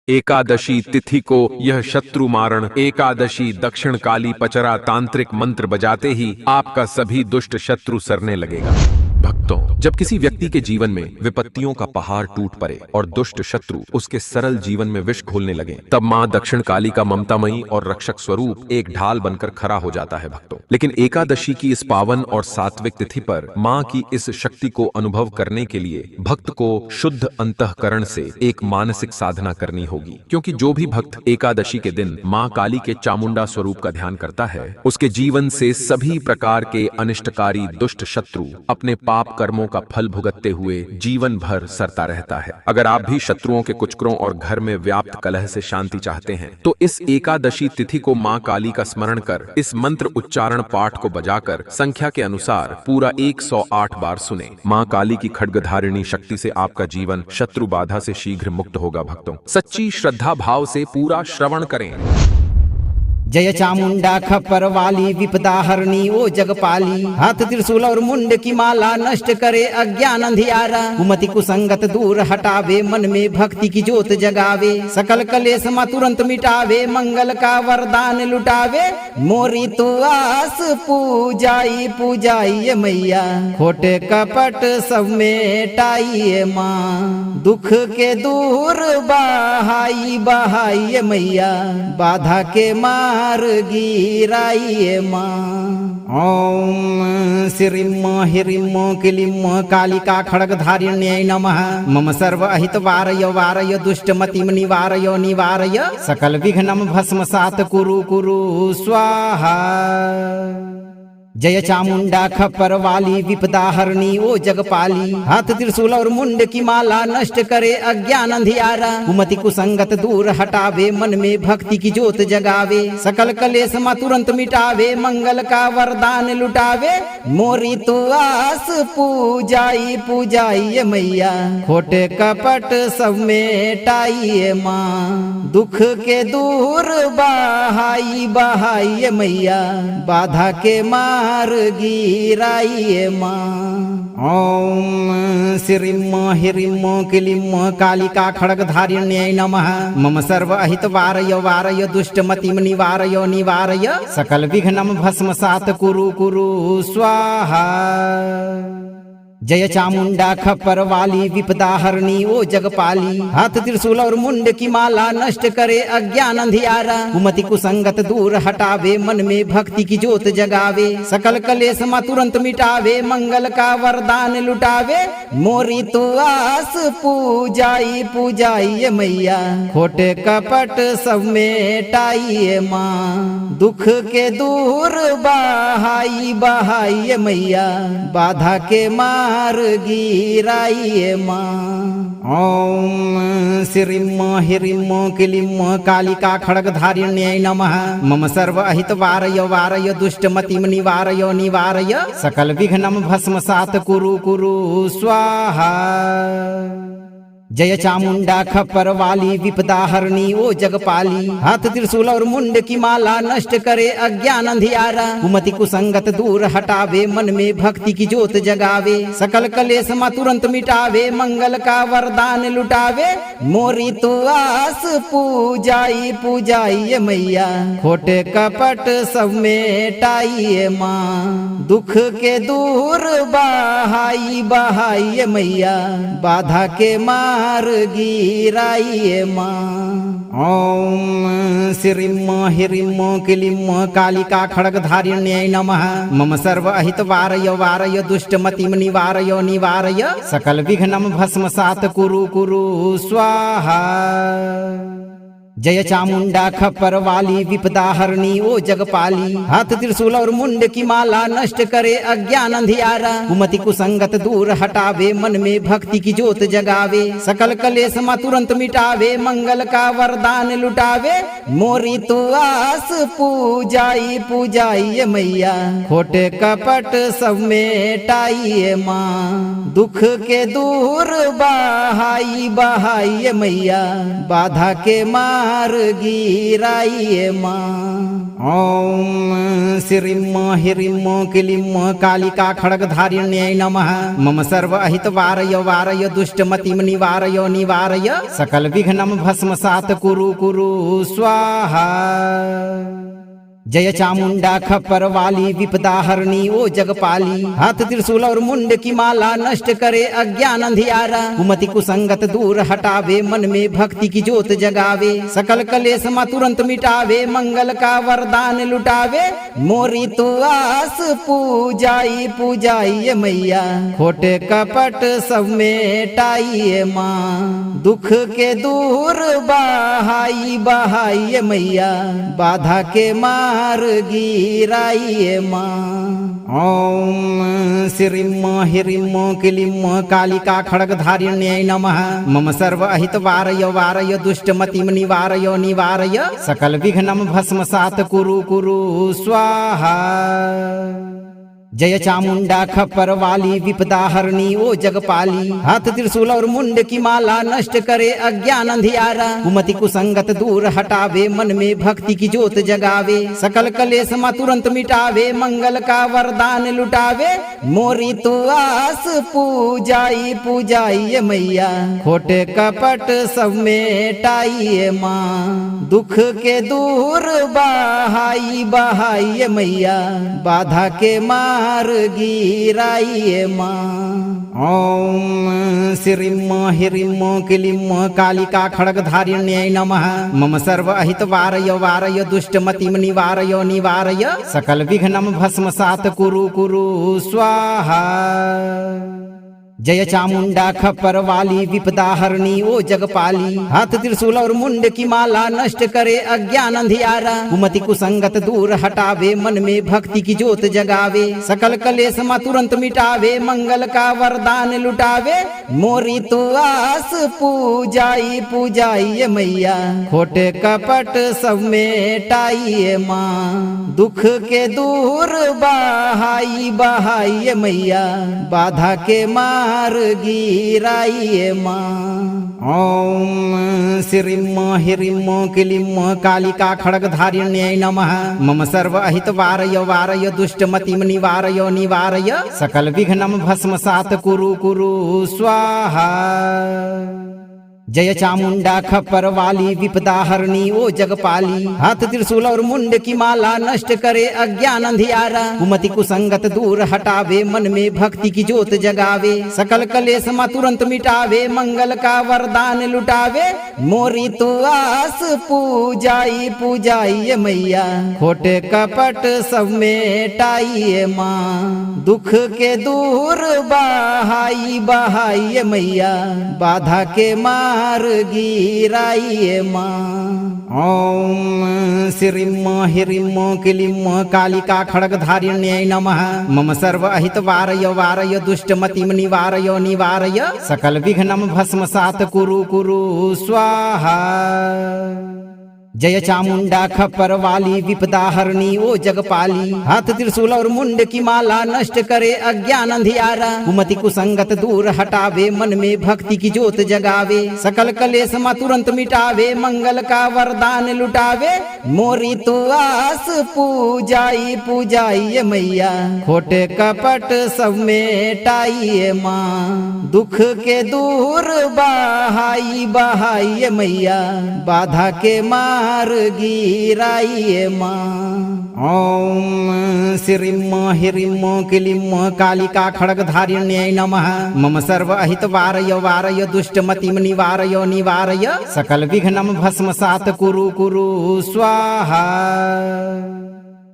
एकादशी तिथि को यह शत्रु मारण एकादशी दक्षिण काली पचरा तांत्रिक मंत्र बजाते ही आपका सभी दुष्ट शत्रु सरने लगेगा। भक्तों, जब किसी व्यक्ति के जीवन में विपत्तियों का पहाड़ टूट पड़े और दुष्ट शत्रु उसके सरल जीवन में विष घोलने लगे, तब मां दक्षिण काली का ममतामयी और रक्षक स्वरूप एक ढाल बनकर खड़ा हो जाता है। भक्तों, लेकिन एकादशी की इस पावन और सात्विक तिथि पर मां की इस शक्ति को अनुभव करने के लिए भक्त को शुद्ध अंतःकरण से एक मानसिक साधना करनी होगी, क्योंकि जो भी भक्त एकादशी के दिन मां काली के चामुंडा स्वरूप का ध्यान करता है, उसके जीवन से सभी प्रकार के अनिष्टकारी दुष्ट शत्रु अपने पाप कर्मों का फल भुगतते हुए जीवन भर सरता रहता है। अगर आप भी शत्रुओं के कुचक्रों और घर में व्याप्त कलह से शांति चाहते हैं, तो इस एकादशी तिथि को मां काली का स्मरण कर इस मंत्र उच्चारण पाठ को बजाकर संख्या के अनुसार पूरा 108 बार सुने। मां काली की खड्गधारिणी शक्ति से आपका जीवन शत्रु बाधा से शीघ्र मुक्त होगा। भक्तों, सच्ची श्रद्धा भाव से पूरा श्रवण करें। जय चामुंडा खप्पर वाली विपदा हरणी ओ जगपाली, हाथ त्रिशूल और मुंड की माला नष्ट करे अज्ञान अंधियारा, कुमति कुसंगत दूर हटावे मन में भक्ति की ज्योत जगावे, सकल कलेश मा तुरंत मिटावे मंगल का वरदान लुटावे। मोरी तू आस पूजाई पूजाई मैया, खोटे कपट सब मेटाई माँ, दुख के दूर बहाई बहाई मैया, बाधा के माँ गिराइए माँ। ओम श्रीम ह्रीम क्लीम कालिका खड्गधारिण्यै नमः। मम सर्व अहित वारय वारय दुष्टमतिम निवारय निवारय, सकल विघ्नम भस्मसात कुरु कुरु स्वाहा। जय चामुंडा खप्पर वाली विपदा हरणी ओ जगपाली, हाथ त्रिशूल और मुंड की माला नष्ट करे अज्ञान अंधियारा, कुमति कुसंगत दूर हटावे मन में भक्ति की ज्योत जगावे, सकल कलेश मा तुरंत मिटावे मंगल का वरदान लुटावे। मोरी तू आस पूजाई पूजाई मैया, खोटे कपट सब मेटाई माँ, दुख के दूर बहाई बहाई मैया, बाधा के माँ गिराइए माँ। ओम श्रीम ह्रीम क्लीम कालिका खड्गधारिण्यै नमः। मम सर्व अहित वारय वारय दुष्टमतिम निवारय निवारय, सकल विघ्नम भस्मसात कुरु कुरु स्वाहा। जय चामुंडा खप्पर वाली विपदा हरणी ओ जगपाली, हाथ त्रिशूल और मुंड की माला नष्ट करे अज्ञान अंधियारा, कुमति कुसंगत दूर हटावे मन में भक्ति की ज्योत जगावे, सकल कलेश मा तुरंत मिटावे मंगल का वरदान लुटावे। मोरी तू आस पूजाई पूजाई मैया, खोटे कपट सब मेटाई माँ, दुख के दूर बहाई बहाई मैया, बाधा के माँ गिराइए माँ। ओम श्रीम ह्रीम क्लीम कालिका खड्गधारिण्यै नमः। मम सर्व अहित वारय वारय दुष्टमतिम निवारय निवारय, सकल विघ्नम भस्मसात कुरु कुरु स्वाहा। जय चामुंडा खप्पर वाली विपदा हरणी ओ जगपाली, हाथ त्रिशूल और मुंड की माला नष्ट करे अज्ञान अंधियारा, कुमति कुसंगत दूर हटावे मन में भक्ति की ज्योत जगावे, सकल कलेश मा तुरंत मिटावे मंगल का वरदान लुटावे। मोरी तू आस पूजाई पूजाई मैया, खोटे कपट सब मेटाई माँ, दुख के दूर बहाई बहाई मैया, बाधा के माँ गिराइए माँ। ओम श्रीम ह्रीम क्लीम कालिका खड्गधारिण्यै नमः। मम सर्व अहित वारय वारय दुष्टमतिम निवारय निवारय, सकल विघ्नम भस्मसात कुरु कुरु स्वाहा। जय चामुंडा खप्पर वाली विपदा हरणी ओ जगपाली, हाथ त्रिशूल और मुंड की माला नष्ट करे अज्ञान अंधियारा, कुमति कुसंगत दूर हटावे मन में भक्ति की ज्योत जगावे, सकल कलेश मा तुरंत मिटावे मंगल का वरदान लुटावे। मोरी तू आस पूजाई पूजाई मैया, खोटे कपट सब मेटाई माँ, दुख के दूर बहाई बहाई मैया, बाधा के माँ गिराइए माँ। ओम श्रीम ह्रीम क्लीम कालिका खड्गधारिण्यै नमः। मम सर्व अहित वारय वारय दुष्टमतिम निवारय निवारय सकल विघ्नं भस्मसात् कुरु कुरु स्वाहा। जय चामुंडा खप्पर वाली विपदा हरणी ओ जगपाली। हाथ त्रिशूल और मुंड की माला नष्ट करे अज्ञान अंधियारा। कुमति कुसंगत दूर हटावे मन में भक्ति की ज्योत जगावे। सकल कलेश मा तुरंत मिटावे मंगल का वरदान लुटावे। मोरी तू आस पूजाई पूजाई मैया खोटे कपट सब मेटाई माँ। दुख के दूर बहाई बहाई मैया बाधा के माँ गिराइए माँ। ओम श्रीम ह्रीम क्लीम कालिका खड्गधारिण्यै नमः। मम सर्व अहित वारय वारय दुष्टमतिम निवारय निवारय सकल विघ्नं भस्मसात् कुरु कुरु स्वाहा। जय चामुंडा खप्पर वाली विपदा हरणी ओ जगपाली। हाथ त्रिशूल और मुंड की माला नष्ट करे अज्ञान अंधियारा। कुमति कुसंगत दूर हटावे मन में भक्ति की ज्योत जगावे। सकल कलेश मा तुरंत मिटावे मंगल का वरदान लुटावे। मोरी तू आस पूजाई पूजाई मैया खोटे कपट सब मेटाई माँ। दुख के दूर बहाई बहाई मैया बाधा के माँ गिराइए माँ। ओम श्रीम ह्रीम क्लीम कालिका खड्गधारिण्यै नमः। मम सर्व अहित वारय वारय दुष्टमतिम निवारय निवारय सकल विघ्नं भस्मसात् कुरु कुरु स्वाहा। जय चामुंडा खप्पर वाली विपदा हरणी ओ जगपाली। हाथ त्रिशूल और मुंड की माला नष्ट करे अज्ञान अंधियारा। कुमति कुसंगत दूर हटावे मन में भक्ति की ज्योत जगावे। सकल कलेश मा तुरंत मिटावे मंगल का वरदान लुटावे। मोरी तू आस पूजाई पूजाई मैया खोटे कपट सब मेटाई माँ। दुख के दूर बहाई बहाई मैया बाधा के माँ गिराइए माँ। ओम श्रीम ह्रीम क्लीम कालिका खड्गधारिण्यै नमः। मम सर्व अहित वारय वारय दुष्टमतिम निवारय निवारय सकल विघ्नं भस्मसात् कुरु कुरु स्वाहा। जय चामुंडा खप्पर वाली विपदा हरणी ओ जगपाली। हाथ त्रिशूल और मुंड की माला नष्ट करे अज्ञान अंधियारा। कुमति कुसंगत दूर हटावे मन में भक्ति की ज्योत जगावे। सकल कलेश मा तुरंत मिटावे मंगल का वरदान लुटावे। मोरी तू आस पूजाई पूजाई मैया खोटे कपट सब मेटाई माँ। दुख के दूर बहाई बहाई मैया बाधा के माँ गिराइए माँ। ओम श्रीम ह्रीम क्लीम कालिका खड्गधारिण्यै नमः। मम सर्व अहित वारय वारय दुष्टमतिम निवारय निवारय सकल विघ्नं भस्मसात् कुरु कुरु स्वाहा। जय चामुंडा खप्पर वाली विपदा हरणी ओ जगपाली। हाथ त्रिशूल और मुंड की माला नष्ट करे अज्ञान अंधियारा। कुमति कुसंगत दूर हटावे मन में भक्ति की ज्योत जगावे। सकल कलेश मा तुरंत मिटावे मंगल का वरदान लुटावे। मोरी तू आस पूजाई पूजाई मैया खोटे कपट सब मेटाई माँ। दुख के दूर बहाई बहाई मैया बाधा के माँ गिराइए माँ। ओम श्रीम ह्रीम क्लीम कालिका खड्गधारिण्यै नमः। मम सर्व अहित वारय वारय दुष्टमतिम निवारय निवारय सकल विघ्नं भस्मसात् कुरु कुरु स्वाहा।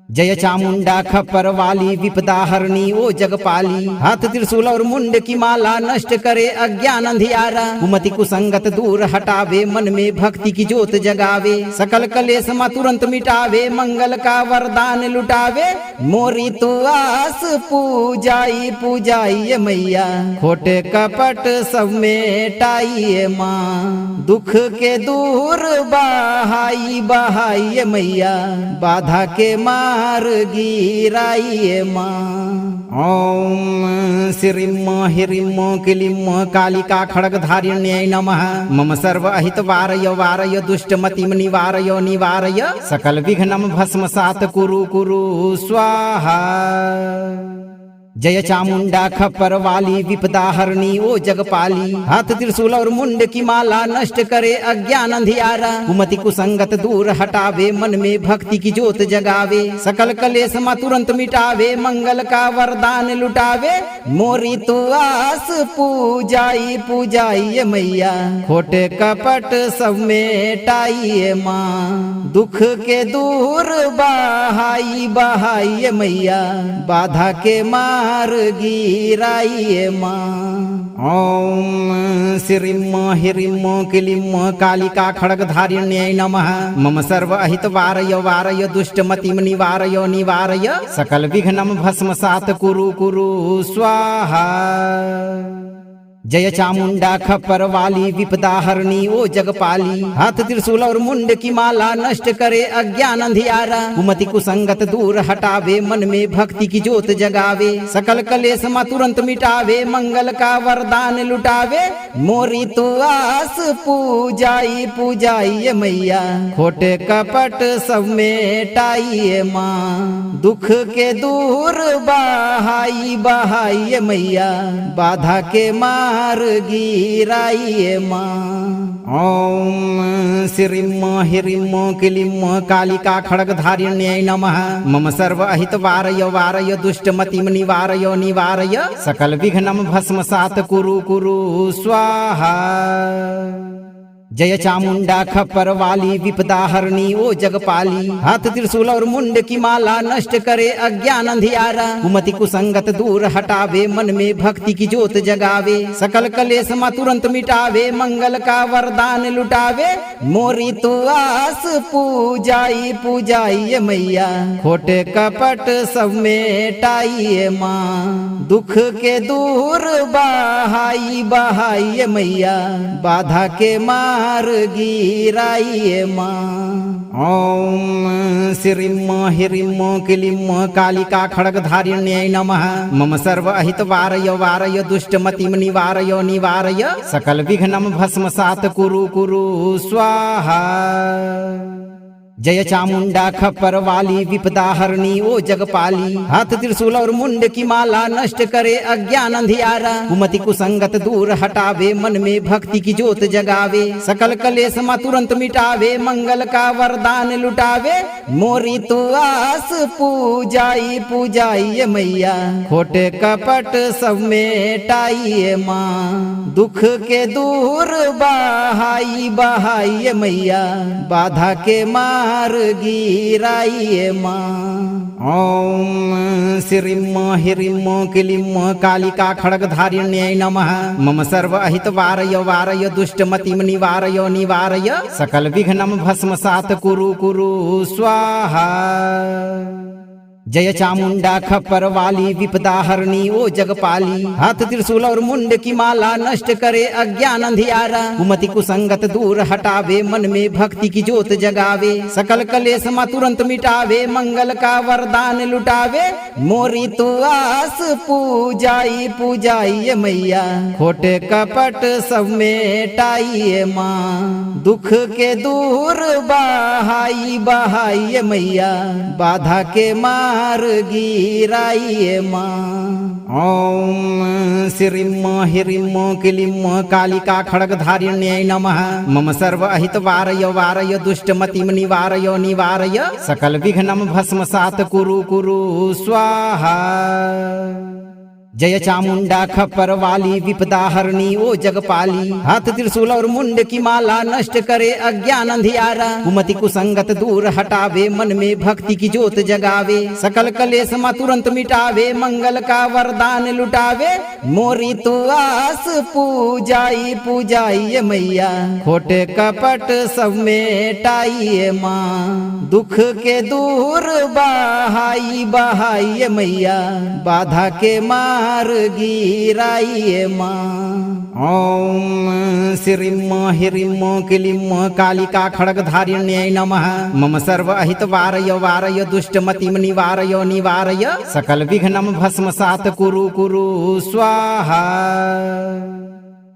जय चामुंडा खप्पर वाली विपदा हरणी ओ जगपाली। हाथ त्रिशूल और मुंड की माला नष्ट करे अज्ञान अंधियारा। कुमति कुसंगत दूर हटावे मन में भक्ति की ज्योत जगावे। सकल कलेश मा तुरंत मिटावे मंगल का वरदान लुटावे। मोरी तू आस पूजाई पूजाई मैया खोटे कपट सब मेटाई माँ। दुख के दूर बहाई बहाई मैया बाधा के माँ मार गिराइए माँ। ओम श्रीम ह्रीम क्लीम कालिका खड्गधारिण्यै नमः। मम सर्व अहित वारय वारय दुष्टमतिम निवारय निवारय सकल विघ्नम भस्मसात कुरु कुरु स्वाहा। जय चामुंडा खप्पर वाली विपदा हरणी ओ जगपाली। हाथ त्रिशूल और मुंड की माला नष्ट करे अज्ञान अंधियारा। कुमति कुसंगत दूर हटावे मन में भक्ति की ज्योत जगावे। सकल कलेश मा तुरंत मिटावे मंगल का वरदान लुटावे। मोरी तू आस पूजाई पूजाइए मैया खोटे कपट सब मेटाइए माँ। दुख के दूर बहाई बहाइए मैया बाधा के मार गिराइए माँ। ओम श्रीम ह्रीम क्लीम कालिका खड्गधारिण्यै नमः। मम सर्व अहित वारय वारय दुष्टमतिम निवारय निवारय सकल विघ्नम भस्मसात कुरु कुरु स्वाहा। जय चामुंडा खप्पर वाली विपदा हरणी ओ जगपाली। हाथ त्रिशूल और मुंड की माला नष्ट करे अज्ञान अंधियारा। कुमति कुसंगत दूर हटावे मन में भक्ति की ज्योत जगावे। सकल कलेश मा तुरंत मिटावे मंगल का वरदान लुटावे। मोरी तू आस पूजाई पूजाइए मैया खोटे कपट सब मेटाइए माँ। दुख के दूर बहाई बहाइए मैया बाधा के मार गिराइए माँ। ओम श्रीम ह्रीम क्लीम कालिका खड्गधारिण्यै नमः। मम सर्व अहित वारय वारय दुष्टमतिम निवारय निवारय सकल विघ्नम भस्मसात कुरु कुरु स्वाहा। जय चामुंडा खप्पर वाली विपदा हरणी ओ जगपाली। हाथ त्रिशूल और मुंड की माला नष्ट करे अज्ञान अंधियारा। कुमति कुसंगत दूर हटावे मन में भक्ति की ज्योत जगावे। सकल कलेश मा तुरंत मिटावे मंगल का वरदान लुटावे। मोरी तू आस पूजाई पूजाइए मैया खोटे कपट सब मेटाइए माँ। दुख के दूर बहाई बहाइए मैया बाधा के मार गिराइए माँ। ओम श्रीम ह्रीम क्लीम कालिका खड्गधारिण्यै नमः। मम सर्व अहित वारय वारय दुष्टमतिम निवारय निवारय सकल विघ्नम भस्मसात कुरु कुरु स्वाहा। जय चामुंडा खप्पर वाली विपदा हरणी ओ जगपाली। हाथ त्रिशूल और मुंड की माला नष्ट करे अज्ञान अंधियारा। कुमति कुसंगत दूर हटावे मन में भक्ति की ज्योत जगावे। सकल कलेश मा तुरंत मिटावे मंगल का वरदान लुटावे। मोरी तू आस पूजाई पूजाइए मैया खोटे कपट सब मेटाइए माँ। दुख के दूर बहाई बहाइए मैया बाधा के मार गिराइए माँ। ओम श्रीम ह्रीम क्लीम कालिका खड्गधारिण्यै नमः। मम सर्व अहित वारय वारय दुष्टमतिम निवारय निवारय सकल विघ्नम भस्मसात कुरु कुरु स्वाहा। जय चामुंडा खप्पर वाली विपदा हरणी ओ जगपाली। हाथ त्रिशूल और मुंड की माला नष्ट करे अज्ञान अंधियारा। कुमति कुसंगत दूर हटावे मन में भक्ति की ज्योत जगावे। सकल कलेश मा तुरंत मिटावे मंगल का वरदान लुटावे। मोरी तू आस पूजाई पूजाइए मैया खोटे कपट सब मेटाइए माँ। दुख के दूर बहाई बहाइए मैया बाधा के मार गिराइए माँ। ओम श्रीम ह्रीम क्लीम कालिका खड्गधारिण्यै नमः। मम सर्व अहित वारय वारय दुष्टमतिम निवारय निवारय सकल विघ्नम भस्मसात कुरु कुरु स्वाहा। जय चामुंडा खप्पर वाली विपदा हरणी ओ जगपाली। हाथ त्रिशूल और मुंड की माला नष्ट करे अज्ञान अंधियारा। कुमति कुसंगत दूर हटावे मन में भक्ति की ज्योत जगावे। सकल कलेश मा तुरंत मिटावे मंगल का वरदान लुटावे। मोरी तू आस पूजाई पूजाइए मैया खोटे कपट सब मेटाइए माँ। दुख के दूर बहाई बहाइए मैया बाधा के मार गिराइए माँ। ओम श्रीम ह्रीम क्लीम कालिका खड्गधारिण्यै नमः। मम सर्व अहित वारय वारय दुष्टमतिम निवारय निवारय सकल विघ्नं भस्मसात् कुरु कुरु स्वाहा।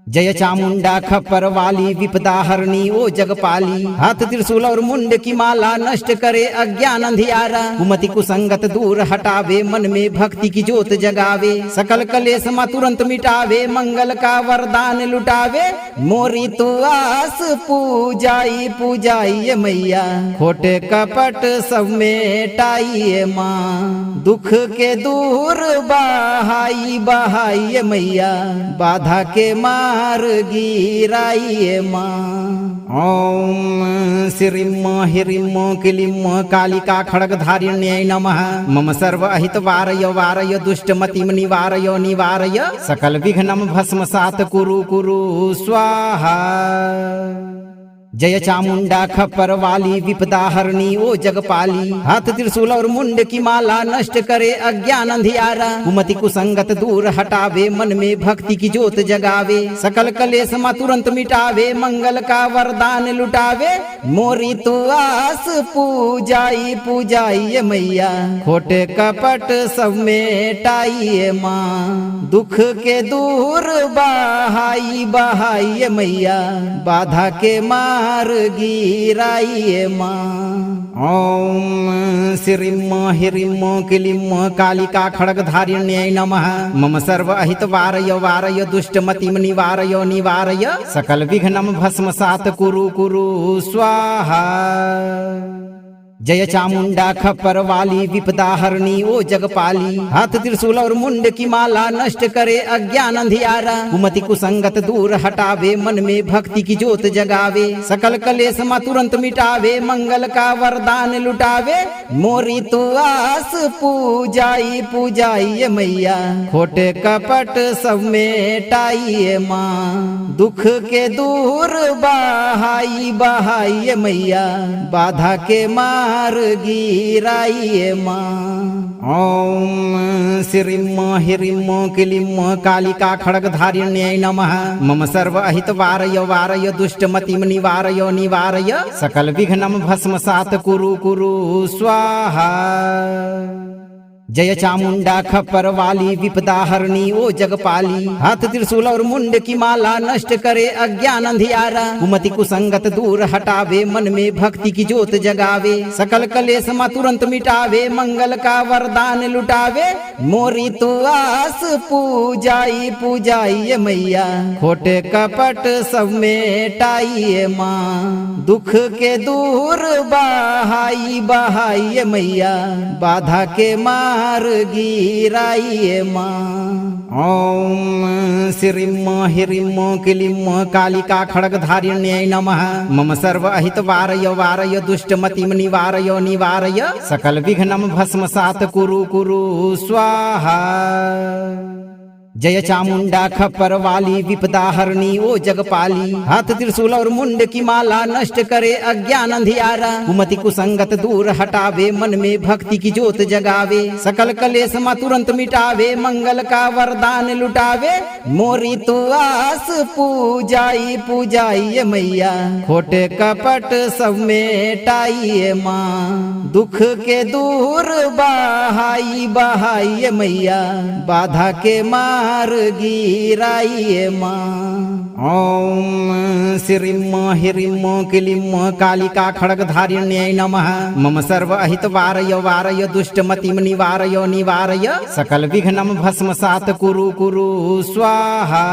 जय चामुंडा खप्पर वाली विपदा हरणी ओ जगपाली। हाथ त्रिशूल और मुंड की माला नष्ट करे अज्ञान अंधियारा। कुमति कुसंगत दूर हटावे मन में भक्ति की ज्योत जगावे। सकल कलेश मा तुरंत मिटावे मंगल का वरदान लुटावे। मोरी तू आस पूजाई पूजाई मैया खोटे कपट सब मेटाई माँ। दुख के दूर बहाई बहाई मैया बाधा के माँ गिराइए माँ। ओम श्रीम ह्रीम क्लीम कालिका खड्गधारिण्यै नमः। मम सर्व अहित वारय वारय दुष्टमतिम निवारय निवारय सकल विघ्नं भस्मसात् कुरु कुरु स्वाहा। जय चामुंडा खप्पर वाली विपदा हरणी ओ जगपाली। हाथ त्रिशूल और मुंड की माला नष्ट करे अज्ञान अंधियारा। कुमति कुसंगत दूर हटावे मन में भक्ति की ज्योत जगावे। सकल कलेश मा तुरंत मिटावे मंगल का वरदान लुटावे। मोरी तू आस पूजाई पूजाई मैया खोटे कपट सब मेटाई माँ। दुख के दूर बहाई बहाई मैया बाधा के माँ गिराइए माँ। ओम श्रीम ह्रीम क्लीम कालिका खड्गधारिण्यै नमः। मम सर्व अहित वारय वारय दुष्टमतिम निवारय निवारय सकल विघ्नं भस्मसात् कुरु कुरु स्वाहा। जय चामुंडा खप्पर वाली विपदा हरणी ओ जगपाली। हाथ त्रिशूल और मुंड की माला नष्ट करे अज्ञान अंधियारा। कुमति कुसंगत दूर हटावे मन में भक्ति की ज्योत जगावे। सकल कलेश मा तुरंत मिटावे मंगल का वरदान लुटावे। मोरी तू आस पूजाई पूजाई मैया खोटे कपट सब मेटाई माँ। दुख के दूर बहाई बहाई मैया बाधा के माँ गिराइए माँ। ओम श्रीम ह्रीम क्लीम कालिका खड्गधारिण्यै नमः। मम सर्व अहित वारय वारय दुष्टमतिम निवारय निवारय सकल विघ्नं भस्मसात् कुरु कुरु स्वाहा। जय चामुंडा खप्पर वाली विपदा हरणी ओ जगपाली। हाथ त्रिशूल और मुंड की माला नष्ट करे अज्ञान अंधियारा। कुमति कुसंगत दूर हटावे मन में भक्ति की ज्योत जगावे। सकल कलेश मा तुरंत मिटावे मंगल का वरदान लुटावे। मोरी तू आस पूजाई पूजाई मैया खोटे कपट सब मेटाई माँ। दुख के दूर बहाई बहाई मैया बाधा के माँ गिराइए माँ। ओम श्रीम ह्रीम क्लीम कालिका खड्गधारिण्यै नमः। मम सर्व अहित वारय वारय दुष्टमतिम निवारय निवारय सकल विघ्नं भस्मसात् कुरु कुरु स्वाहा। जय चामुंडा खप्पर वाली विपदा हरणी ओ जगपाली। हाथ त्रिशूल और मुंड की माला नष्ट करे अज्ञान अंधियारा। कुमति कुसंगत दूर हटावे मन में भक्ति की ज्योत जगावे। सकल कलेश मा तुरंत मिटावे मंगल का वरदान लुटावे। मोरी तू आस पूजाई पूजाई मैया खोटे कपट सब मेटाई माँ। दुख के दूर बहाई बहाई मैया बाधा के माँ गिराइए माँ। ओम श्रीम ह्रीम क्लीम कालिका खड्गधारिण्यै नमः। मम सर्व अहित वारय वारय दुष्टमतिम निवारय निवारय सकल विघ्नं भस्मसात् कुरु कुरु स्वाहा।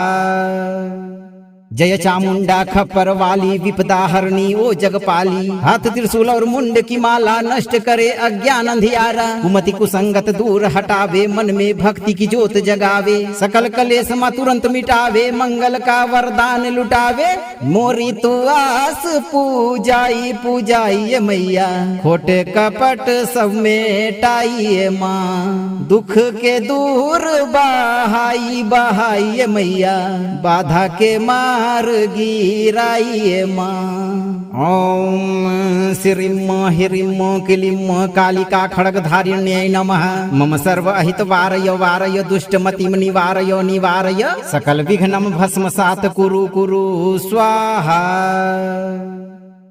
जय चामुंडा खप्पर वाली विपदा हरणी ओ जगपाली। हाथ त्रिशूल और मुंड की माला नष्ट करे अज्ञान अंधियारा। कुमति कुसंगत दूर हटावे मन में भक्ति की ज्योत जगावे। सकल कलेश मा तुरंत मिटावे मंगल का वरदान लुटावे। मोरी तू आस पूजाई पूजाई मैया खोटे कपट सब मेटाई माँ। दुख के दूर बहाई बहाई मैया बाधा के माँ गिराइए माँ। ओम श्रीं ह्रीं क्लीं कालिका खड्गधारिण्यै नमः। मम सर्व अहित वारय वारय दुष्टमतिं निवारय निवारय सकल विघ्नं भस्मसात् कुरु कुरु स्वाहा।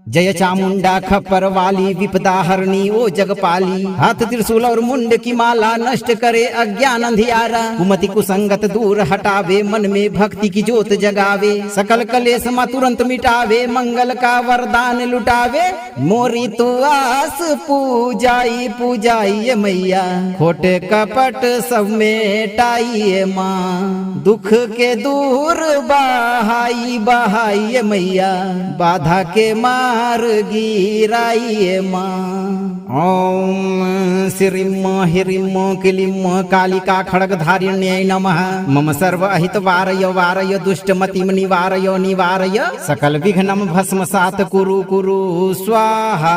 जय चामुंडा खप्पर वाली विपदा हरणी ओ जगपाली। हाथ त्रिशूल और मुंड की माला नष्ट करे अज्ञान अंधियारा। कुमति कुसंगत दूर हटावे मन में भक्ति की ज्योत जगावे। सकल कलेश मा तुरंत मिटावे मंगल का वरदान लुटावे। मोरी तू आस पूजाई पूजाई मैया खोटे कपट सब मेटाई माँ। दुख के दूर बहाई बहाई मैया बाधा के मार गिराइए माँ। ओम श्रीं ह्रीं क्लीं कालिका खड्गधारिण्यै नमः। मम सर्व अहित वारय वारय दुष्टमतिं निवारय निवारय सकल विघ्नं भस्मसात् कुरु कुरु स्वाहा।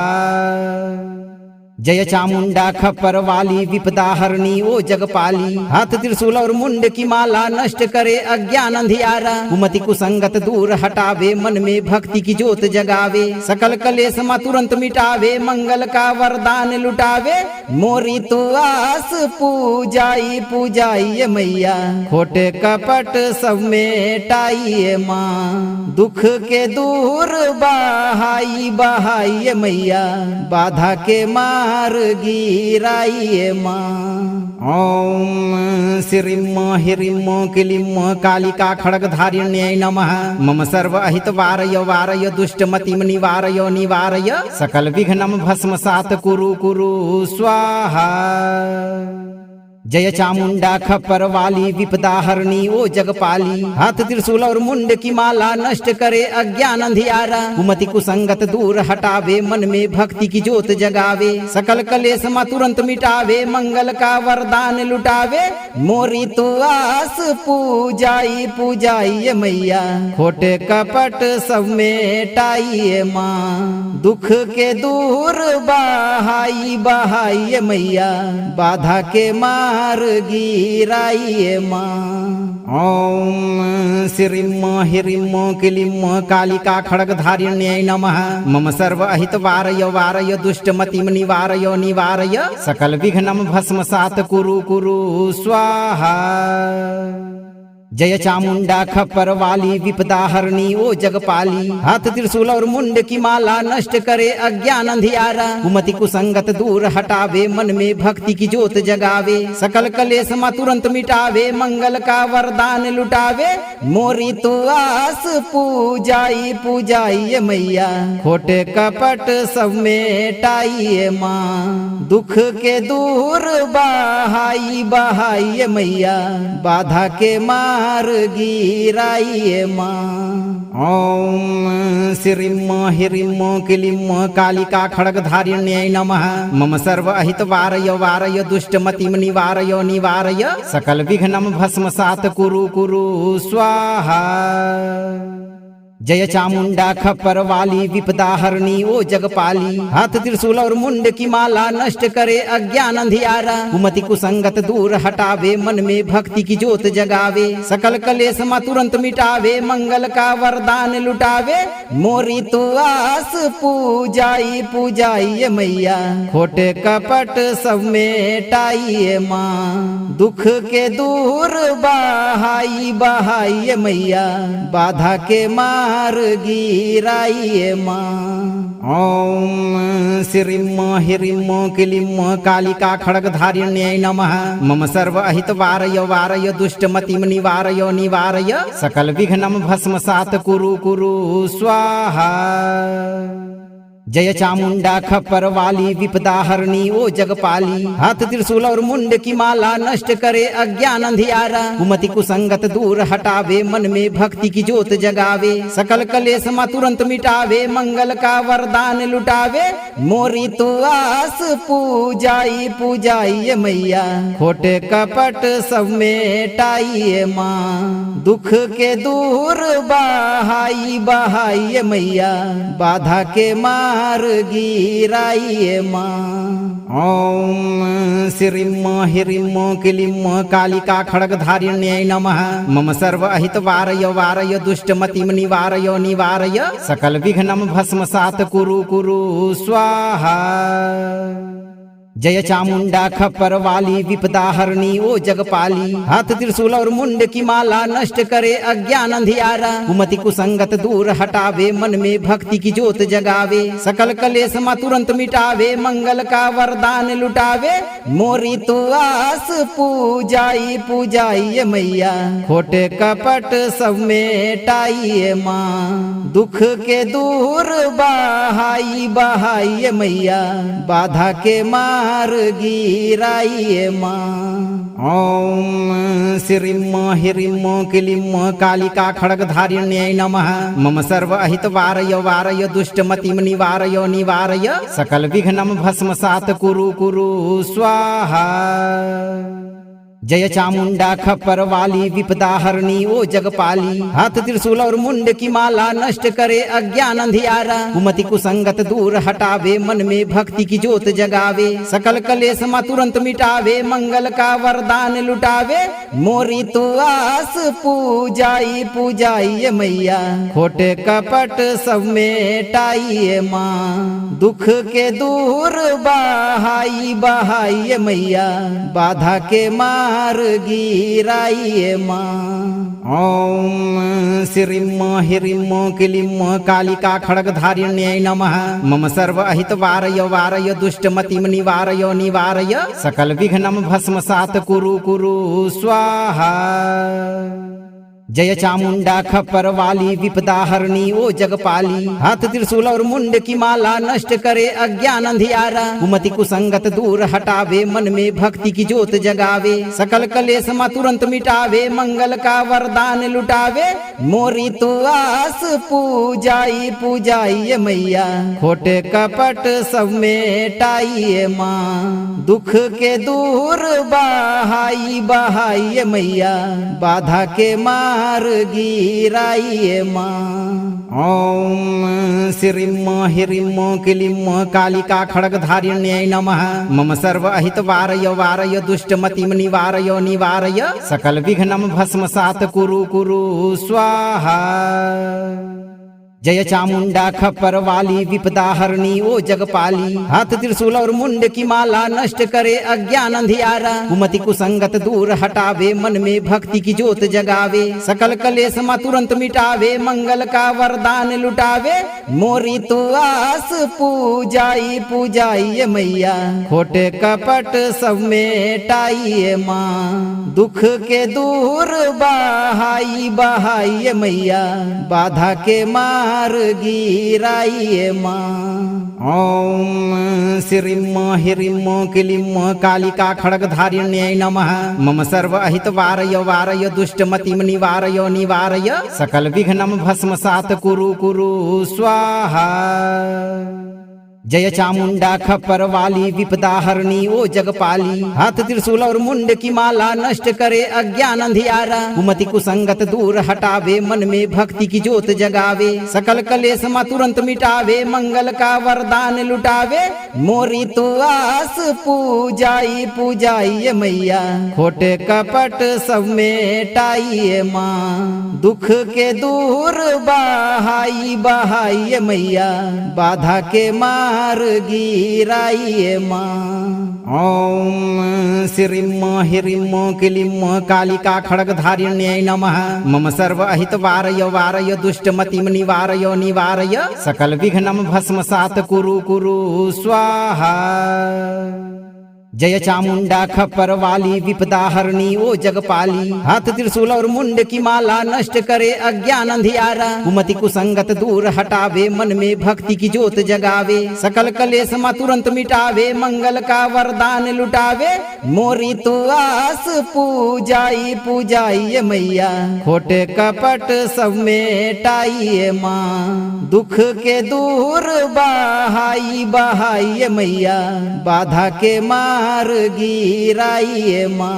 जय चामुंडा खप्पर वाली विपदा हरणी ओ जगपाली। हाथ त्रिशूल और मुंड की माला नष्ट करे अज्ञान अंधियारा। कुमति कुसंगत दूर हटावे मन में भक्ति की ज्योत जगावे। सकल कलेश मा तुरंत मिटावे मंगल का वरदान लुटावे। मोरी तू आस पूजाई पूजाई मैया खोटे कपट सब मेटाई माँ। दुख के दूर बहाई बहाई मैया बाधा के मार गिराइए माँ। ओम श्रीं ह्रीं क्लीं कालिका खड्गधारिण्यै नमः। मम सर्व अहित वारय वारय दुष्टमतिं निवारय निवारय सकल विघ्नं भस्मसात् कुरु कुरु स्वाहा। जय चामुंडा खप्पर वाली विपदा हरणी ओ जगपाली। हाथ त्रिशूल और मुंड की माला नष्ट करे अज्ञान अंधियारा। कुमति कुसंगत दूर हटावे मन में भक्ति की ज्योत जगावे। सकल कलेश मा तुरंत मिटावे मंगल का वरदान लुटावे। मोरी तू आस पूजाई पूजाई मैया खोटे कपट सब मेटाई माँ। दुख के दूर बहाई बहाई मैया बाधा के मार गिराइए माँ। ओम श्रीं ह्रीं क्लीं कालिका खड्गधारिण्यै नमः। मम सर्व अहित वारय वारय दुष्टमतिं निवारय निवारय सकल विघ्नं भस्मसात् कुरु कुरु स्वाहा। जय चामुंडा खप्पर वाली विपदा हरणी ओ जगपाली। हाथ त्रिशूल और मुंड की माला नष्ट करे अज्ञान अंधियारा। कुमति कुसंगत दूर हटावे मन में भक्ति की ज्योत जगावे। सकल कलेश मा तुरंत मिटावे मंगल का वरदान लुटावे। मोरी तू आस पूजाई पूजाई मैया खोटे कपट सब मेटाई माँ। दुख के दूर बहाई बहाई मैया बाधा के मार गिराइए माँ। ओम श्रीं ह्रीं क्लीं कालिका खड्गधारिण्यै नमः। मम सर्व अहित वारय वारय दुष्टमतिं निवारय निवारय सकल विघ्नं भस्मसात् कुरु कुरु स्वाहा। जय चामुंडा खप्पर वाली विपदा हरणी ओ जगपाली। हाथ त्रिशूल और मुंड की माला नष्ट करे अज्ञान अंधियारा। कुमति कुसंगत दूर हटावे मन में भक्ति की ज्योत जगावे। सकल कलेश मा तुरंत मिटावे मंगल का वरदान लुटावे। मोरी तू आस पूजाई पूजाई मैया खोटे कपट सब मेटाई माँ। दुख के दूर बहाई बहाई मैया बाधा के मार गिराइए माँ। ओम श्रीं ह्रीं क्लीं कालिका खड्गधारिण्यै नमः। मम सर्व अहित वारय वारय दुष्टमतिं निवारय निवारय सकल विघ्नं भस्मसात् कुरु कुरु स्वाहा। जय चामुंडा खप्पर वाली विपदा हरणी ओ जगपाली। हाथ त्रिशूल और मुंड की माला नष्ट करे अज्ञान अंधियारा। कुमति कुसंगत दूर हटावे मन में भक्ति की ज्योत जगावे। सकल कलेश मा तुरंत मिटावे मंगल का वरदान लुटावे। मोरी तू आस पूजाई पूजाई मैया खोटे कपट सब मेटाई माँ। दुख के दूर बहाई बहाई मैया बाधा के मार मार गिराइए माँ। ओम श्रीम ह्रीम क्लीम कालिका खड्गधारिण्यै नमः। मम सर्व अहित वारय वारय दुष्टमतिम निवारय निवारय सकल विघ्नं भस्मसात् कुरु कुरु स्वाहा। जय चामुंडा खप्पर वाली विपदा हरणी ओ जगपाली। हाथ त्रिशूल और मुंड की माला नष्ट करे अज्ञान अंधियारा। कुमति कुसंगत दूर हटावे मन में भक्ति की ज्योत जगावे। सकल कलेश मा तुरंत मिटावे मंगल का वरदान लुटावे। मोरी तू आस पूजाई पूजाइए मैया खोटे कपट सब मेटाइए माँ। दुख के दूर बहाई बहाइए मैया बाधा के मार गिराइए माँ। ओम श्रीम ह्रीम क्लीम कालिका खड्गधारिण्यै नमः। मम सर्व अहित वारय वारय दुष्टमतिम निवारय निवारय सकल विघ्नं भस्मसात् कुरु कुरु स्वाहा। जय चामुंडा खप्पर वाली विपदा हरणी ओ जगपाली। हाथ त्रिशूल और मुंड की माला नष्ट करे अज्ञान अंधियारा। कुमति कुसंगत दूर हटावे मन में भक्ति की ज्योत जगावे। सकल कलेश मा तुरंत मिटावे मंगल का वरदान लुटावे। मोरी तू आस पूजाई पूजाइए मैया खोटे कपट सब मेटाइए माँ। दुख के दूर बहाई बहाइए मैया बाधा के मार गिराइए माँ। ओम श्रीम ह्रीम क्लीम कालिका खड्गधारिण्यै नमः। मम सर्व अहित वारय वारय दुष्टमतिम निवारय निवारय सकल विघ्नं भस्मसात् कुरु कुरु स्वाहा। जय चामुंडा खप्पर वाली विपदा हरणी ओ जगपाली। हाथ त्रिशूल और मुंड की माला नष्ट करे अज्ञान अंधियारा। कुमति कुसंगत दूर हटावे मन में भक्ति की ज्योत जगावे। सकल कलेश मा तुरंत मिटावे मंगल का वरदान लुटावे। मोरी तू आस पूजाई पूजाइए मैया खोटे कपट सब मेटाइए माँ। दुख के दूर बहाई बहाइए मैया बाधा के मार गिराइए माँ। ओम श्रीम ह्रीम क्लीम कालिका खड्गधारिण्यै नमः। मम सर्व अहित वारय वारय दुष्टमतिम निवारय निवारय सकल विघ्नं भस्मसात् कुरु कुरु स्वाहा। जय चामुंडा खप्पर वाली विपदा हरणी ओ जगपाली। हाथ त्रिशूल और मुंड की माला नष्ट करे अज्ञान अंधियारा। कुमति कुसंगत दूर हटावे मन में भक्ति की ज्योत जगावे। सकल कलेश मा तुरंत मिटावे मंगल का वरदान लुटावे। मोरी तू आस पूजाई पूजाइए मैया खोटे कपट सब मेटाइए माँ। दुख के दूर बहाई बहाइए मैया बाधा के मार गिराइए माँ। ओम श्रीम ह्रीम क्लीम कालिका खड्गधारिण्यै नमः। मम सर्व अहित वारय वारय दुष्टमतिम निवारय निवारय सकल विघ्नं भस्मसात् कुरु कुरु स्वाहा। जय चामुंडा खप्पर वाली विपदा हरणी ओ जगपाली। हाथ त्रिशूल और मुंड की माला नष्ट करे अज्ञान अंधियारा। कुमति कुसंगत दूर हटावे मन में भक्ति की ज्योत जगावे। सकल कलेश मा तुरंत मिटावे मंगल का वरदान लुटावे। मोरी तू आस पूजाई पूजाइए मैया खोटे कपट सब मेटाइए माँ। दुख के दूर बहाई बहाइए मैया बाधा के मार गिराइए माँ। ओम श्रीम ह्रीम क्लीम कालिका खड्गधारिण्यै नमः। मम सर्व अहित वारय वारय दुष्टमतिम निवारय निवारय सकल विघ्नं भस्मसात् कुरु कुरु स्वाहा। जय चामुंडा खप्पर वाली विपदा हरणी ओ जगपाली। हाथ त्रिशूल और मुंड की माला नष्ट करे अज्ञान अंधियारा। कुमति कुसंगत दूर हटावे मन में भक्ति की ज्योत जगावे। सकल कलेश मा तुरंत मिटावे मंगल का वरदान लुटावे। मोरी तू आस पूजाई पूजाइए मैया खोटे कपट सब मेटाइए माँ। दुख के दूर बहाई बहाइए मैया बाधा के मार मार गिराइए माँ।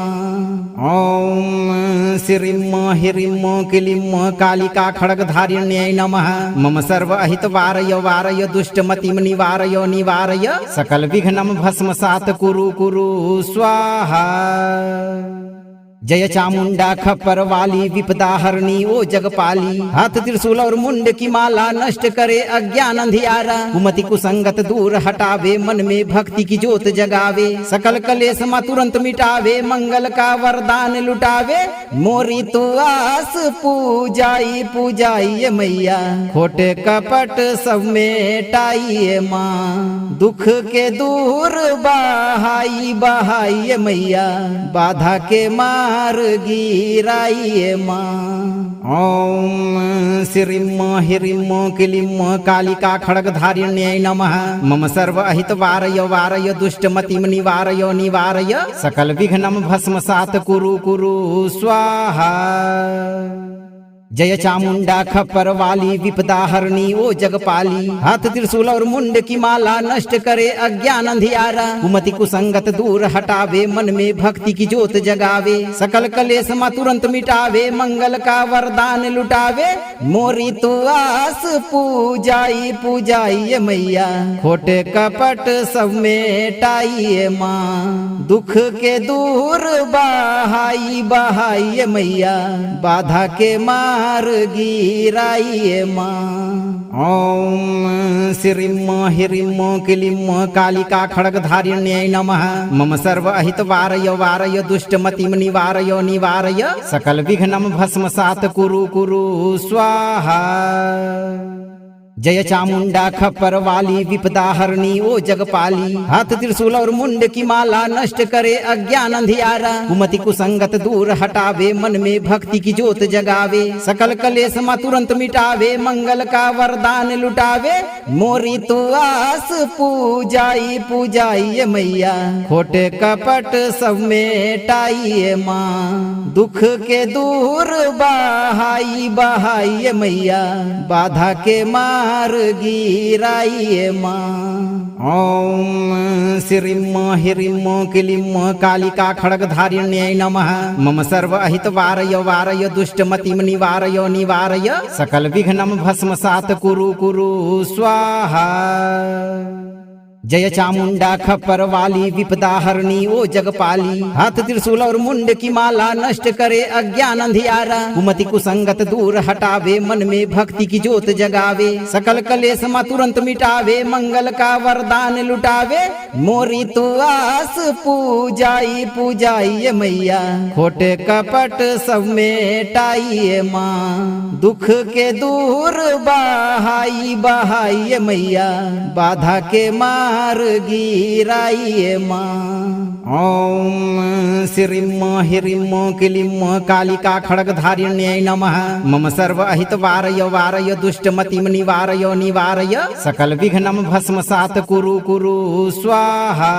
ओम श्रीम ह्रीम क्लीम कालिका खड्गधारिण्यै नमः। मम सर्व अहित वारय वारय दुष्टमतिम निवारय निवारय सकल विघ्नम भस्मसात कुरु कुरु स्वाहा। जय चामुंडा खप्पर वाली विपदा हरणी ओ जगपाली। हाथ त्रिशूल और मुंड की माला नष्ट करे अज्ञान अंधियारा। कुमति कुसंगत दूर हटावे मन में भक्ति की ज्योत जगावे। सकल कलेश मा तुरंत मिटावे मंगल का वरदान लुटावे। मोरी तू आस पूजाई पूजाइए मैया खोटे कपट सब मेटाइए माँ। दुख के दूर बहाई बहाइए मैया बाधा के मार गिराइए माँ। ओम श्रीम ह्रीम क्लीम कालिका खड्गधारिण्यै नमः। मम सर्व अहित वारय वारय दुष्टमतिम निवारय निवारय सकल विघ्नम भस्मसात कुरु कुरु स्वाहा। जय चामुंडा खप्पर वाली विपदा हरणी ओ जगपाली। हाथ त्रिशूल और मुंड की माला नष्ट करे अज्ञान अंधियारा। कुमति कुसंगत दूर हटावे मन में भक्ति की ज्योत जगावे। सकल कलेश मा तुरंत मिटावे मंगल का वरदान लुटावे। मोरी तू आस पूजाई पूजाइए मैया खोटे कपट सब मेटाइए माँ। दुख के दूर बहाई बहाइए मैया बाधा के मार गिराइए माँ। ओम श्रीम ह्रीम क्लीम कालिका खड्गधारिण्यै नमः। मम सर्व अहित वारय वारय दुष्टमतिम निवारय निवारय सकल विघ्नम भस्मसात कुरु कुरु स्वाहा। जय चामुंडा खप्पर वाली विपदा हरणी ओ जगपाली। हाथ त्रिशूल और मुंड की माला नष्ट करे अज्ञान अंधियारा। कुमति कुसंगत दूर हटावे मन में भक्ति की ज्योत जगावे। सकल कलेश मा तुरंत मिटावे मंगल का वरदान लुटावे। मोरी तू आस पूजाई पूजाइए मैया खोटे कपट सब मेटाइए माँ। दुख के दूर बहाई बहाइए मैया बाधा के मार गिराइए माँ। ओम श्रीम ह्रीम क्लीम कालिका खड्गधारिण्यै नमः। मम सर्व अहित वारय वारय दुष्टमतिम निवारय निवारय सकल विघ्नम भस्मसात कुरु कुरु स्वाहा। जय चामुंडा खप्पर वाली विपदा हरणी ओ जगपाली। हाथ त्रिशूल और मुंड की माला नष्ट करे अज्ञान अंधियारा। कुमति कुसंगत दूर हटावे मन में भक्ति की ज्योत जगावे। सकल कलेश मा तुरंत मिटावे मंगल का वरदान लुटावे। मोरी तू आस पूजाई पूजाइए मैया खोटे कपट सब मेटाइए माँ। दुख के दूर बहाई बहाइए मैया बाधा के मार गिराइए माँ। ओम श्रीम ह्रीम क्लीम कालिका खड्गधारिण्यै नमः। मम सर्व अहित वारय वारय दुष्टमतिम निवारय निवारय सकल विघ्नम भस्मसात कुरु कुरु स्वाहा।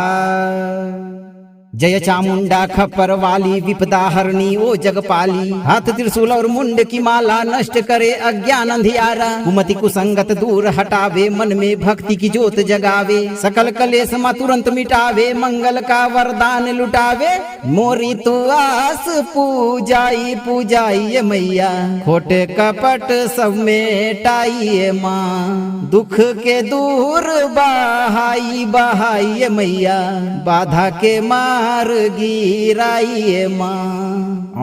जय चामुंडा खप्पर वाली विपदा हरणी ओ जगपाली। हाथ त्रिशूल और मुंड की माला नष्ट करे अज्ञान अंधियारा। कुमति कुसंगत दूर हटावे मन में भक्ति की ज्योत जगावे। सकल कलेश मा तुरंत मिटावे मंगल का वरदान लुटावे। मोरी तू आस पूजाई पूजाइए मैया खोटे कपट सब मेटाइए माँ। दुख के दूर बहाई बहाइए मैया बाधा के मार गिराइए माँ।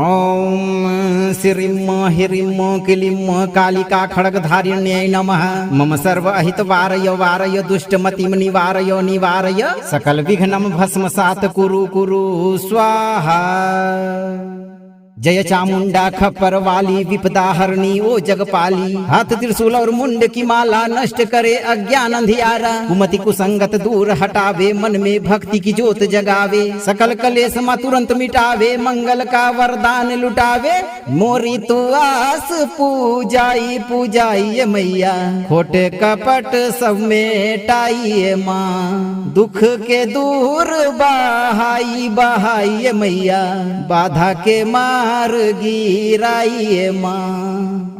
ओम श्रीम ह्रीम क्लीम कालिका खड्गधारिण्यै नमः। मम सर्व अहित वारय वारय दुष्टमतिम निवारय निवारय सकल विघ्नम भस्मसात कुरु कुरु स्वाहा। जय चामुंडा खप्पर वाली विपदा हरणी ओ जगपाली। हाथ त्रिशूल और मुंड की माला नष्ट करे अज्ञान अंधियारा। कुमति कुसंगत दूर हटावे मन में भक्ति की ज्योत जगावे। सकल कलेश मा तुरंत मिटावे मंगल का वरदान लुटावे। मोरी तू आस पूजाई पूजाइए मैया खोटे कपट सब मेटाइए माँ। दुख के दूर बहाई बहाइए मैया बाधा के मार मार गिराइए माँ।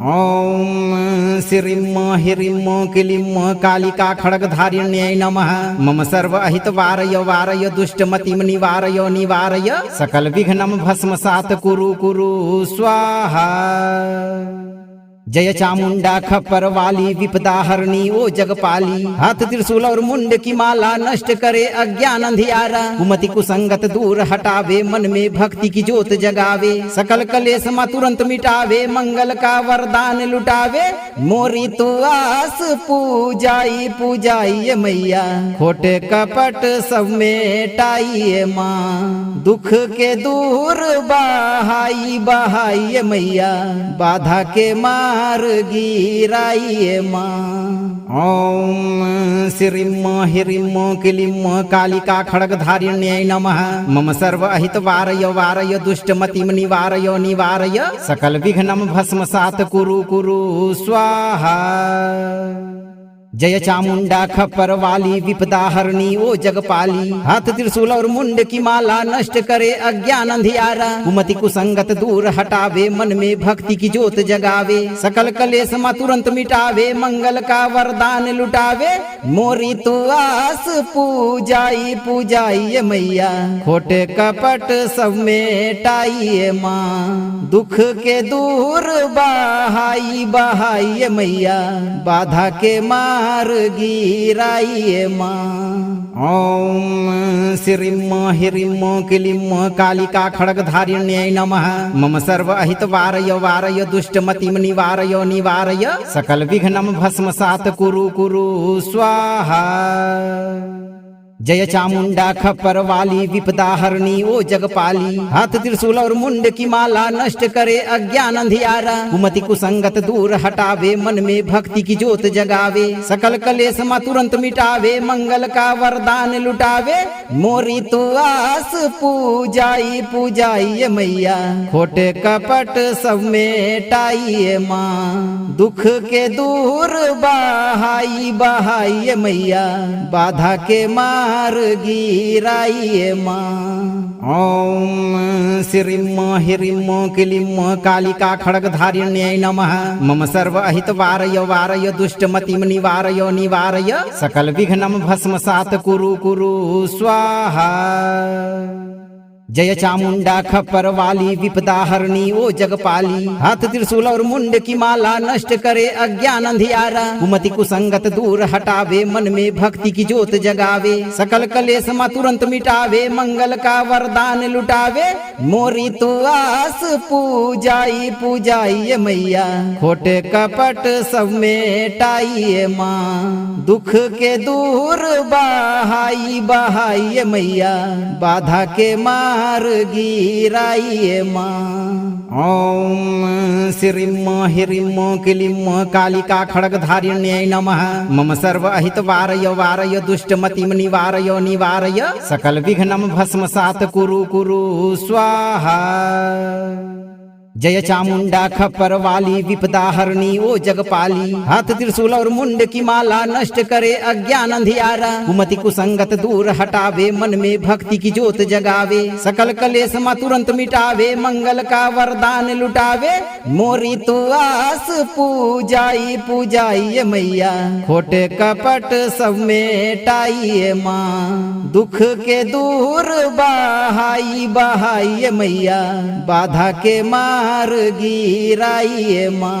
ओम श्रीम ह्रीम क्लीम कालिका खड्गधारिण्यै नमः। मम सर्व अहित वारय वारय दुष्टमतिम निवारय निवारय सकल विघ्नम भस्मसात कुरु कुरु स्वाहा। जय चामुंडा खप्पर वाली विपदा हरणी ओ जगपाली। हाथ त्रिशूल और मुंड की माला नष्ट करे अज्ञान अंधियारा। कुमति कुसंगत दूर हटावे मन में भक्ति की ज्योत जगावे। सकल कलेश मा तुरंत मिटावे मंगल का वरदान लुटावे। मोरी तू आस पूजाई पूजाइए मैया खोटे कपट सब मेटाइए माँ। दुख के दूर बहाई बहाइए मैया बाधा के मार गिराइए माँ। ओम श्रीम ह्रीम क्लीम कालिका खड्गधारिण्यै नमः। मम सर्व अहित वारय वारय दुष्टमतिम निवारय निवारय सकल विघ्नम भस्मसात कुरु कुरु स्वाहा। जय चामुंडा खप्पर वाली विपदा हरणी ओ जगपाली। हाथ त्रिशूल और मुंड की माला नष्ट करे अज्ञान अंधियारा। कुमति कुसंगत दूर हटावे मन में भक्ति की ज्योत जगावे। सकल कलेश मा तुरंत मिटावे मंगल का वरदान लुटावे। मोरी तू आस पूजाई पूजाइए मैया खोटे कपट सब मेटाइए माँ। दुख के दूर बहाई बहाइए मैया बाधा के मार गिराइए माँ। ओम श्रीम ह्रीम क्लीम कालिका खड्गधारिण्यै नमः। मम सर्व अहित वारय वारय दुष्टमतिम निवारय निवारय सकल विघ्नम भस्मसात कुरु कुरु स्वाहा। जय चामुंडा खप्पर वाली विपदा हरणी ओ जगपाली। हाथ त्रिशूल और मुंड की माला नष्ट करे अज्ञान अंधियारा। कुमति कुसंगत दूर हटावे मन में भक्ति की ज्योत जगावे। सकल कलेश मा तुरंत मिटावे मंगल का वरदान लुटावे। मोरी तू आस पूजाई पूजाइए मैया खोटे कपट सब मेटाइए माँ। दुख के दूर बहाई बहाइए मैया बाधा के मार गिराइए माँ। ओम श्रीम ह्रीम क्लीम कालिका खड्गधारिण्यै नमः। मम सर्व अहित वारय वारय दुष्टमतिम निवारय निवारय सकल विघ्नम भस्मसात कुरु कुरु स्वाहा। जय चामुंडा खप्पर वाली विपदा हरणी ओ जगपाली। हाथ त्रिशूल और मुंड की माला नष्ट करे अज्ञान अंधियारा। कुमति कुसंगत दूर हटावे मन में भक्ति की ज्योत जगावे। सकल कलेश मा तुरंत मिटावे मंगल का वरदान लुटावे। मोरी तू आस पूजाई पूजाइए मैया खोटे कपट सब मेटाइए माँ। दुख के दूर बहाई बहाइए मैया बाधा के मार गिराइए माँ। ओम श्रीम ह्रीम क्लीम कालिका खड्गधारिण्यै नमः। मम सर्व अहित वारय वारय दुष्टमतिम निवारय निवारय सकल विघ्नम भस्मसात कुरु कुरु स्वाहा। जय चामुंडा खप्पर वाली विपदा हरणी ओ जगपाली। हाथ त्रिशूल और मुंड की माला नष्ट करे अज्ञान अंधियारा। कुमति कुसंगत दूर हटावे मन में भक्ति की ज्योत जगावे। सकल कलेश मा तुरंत मिटावे मंगल का वरदान लुटावे। मोरी तू आस पूजाई पूजाइए मैया खोटे कपट सब मेटाइए माँ। दुख के दूर बहाई बहाइए मैया बाधा के मार गिराइए माँ।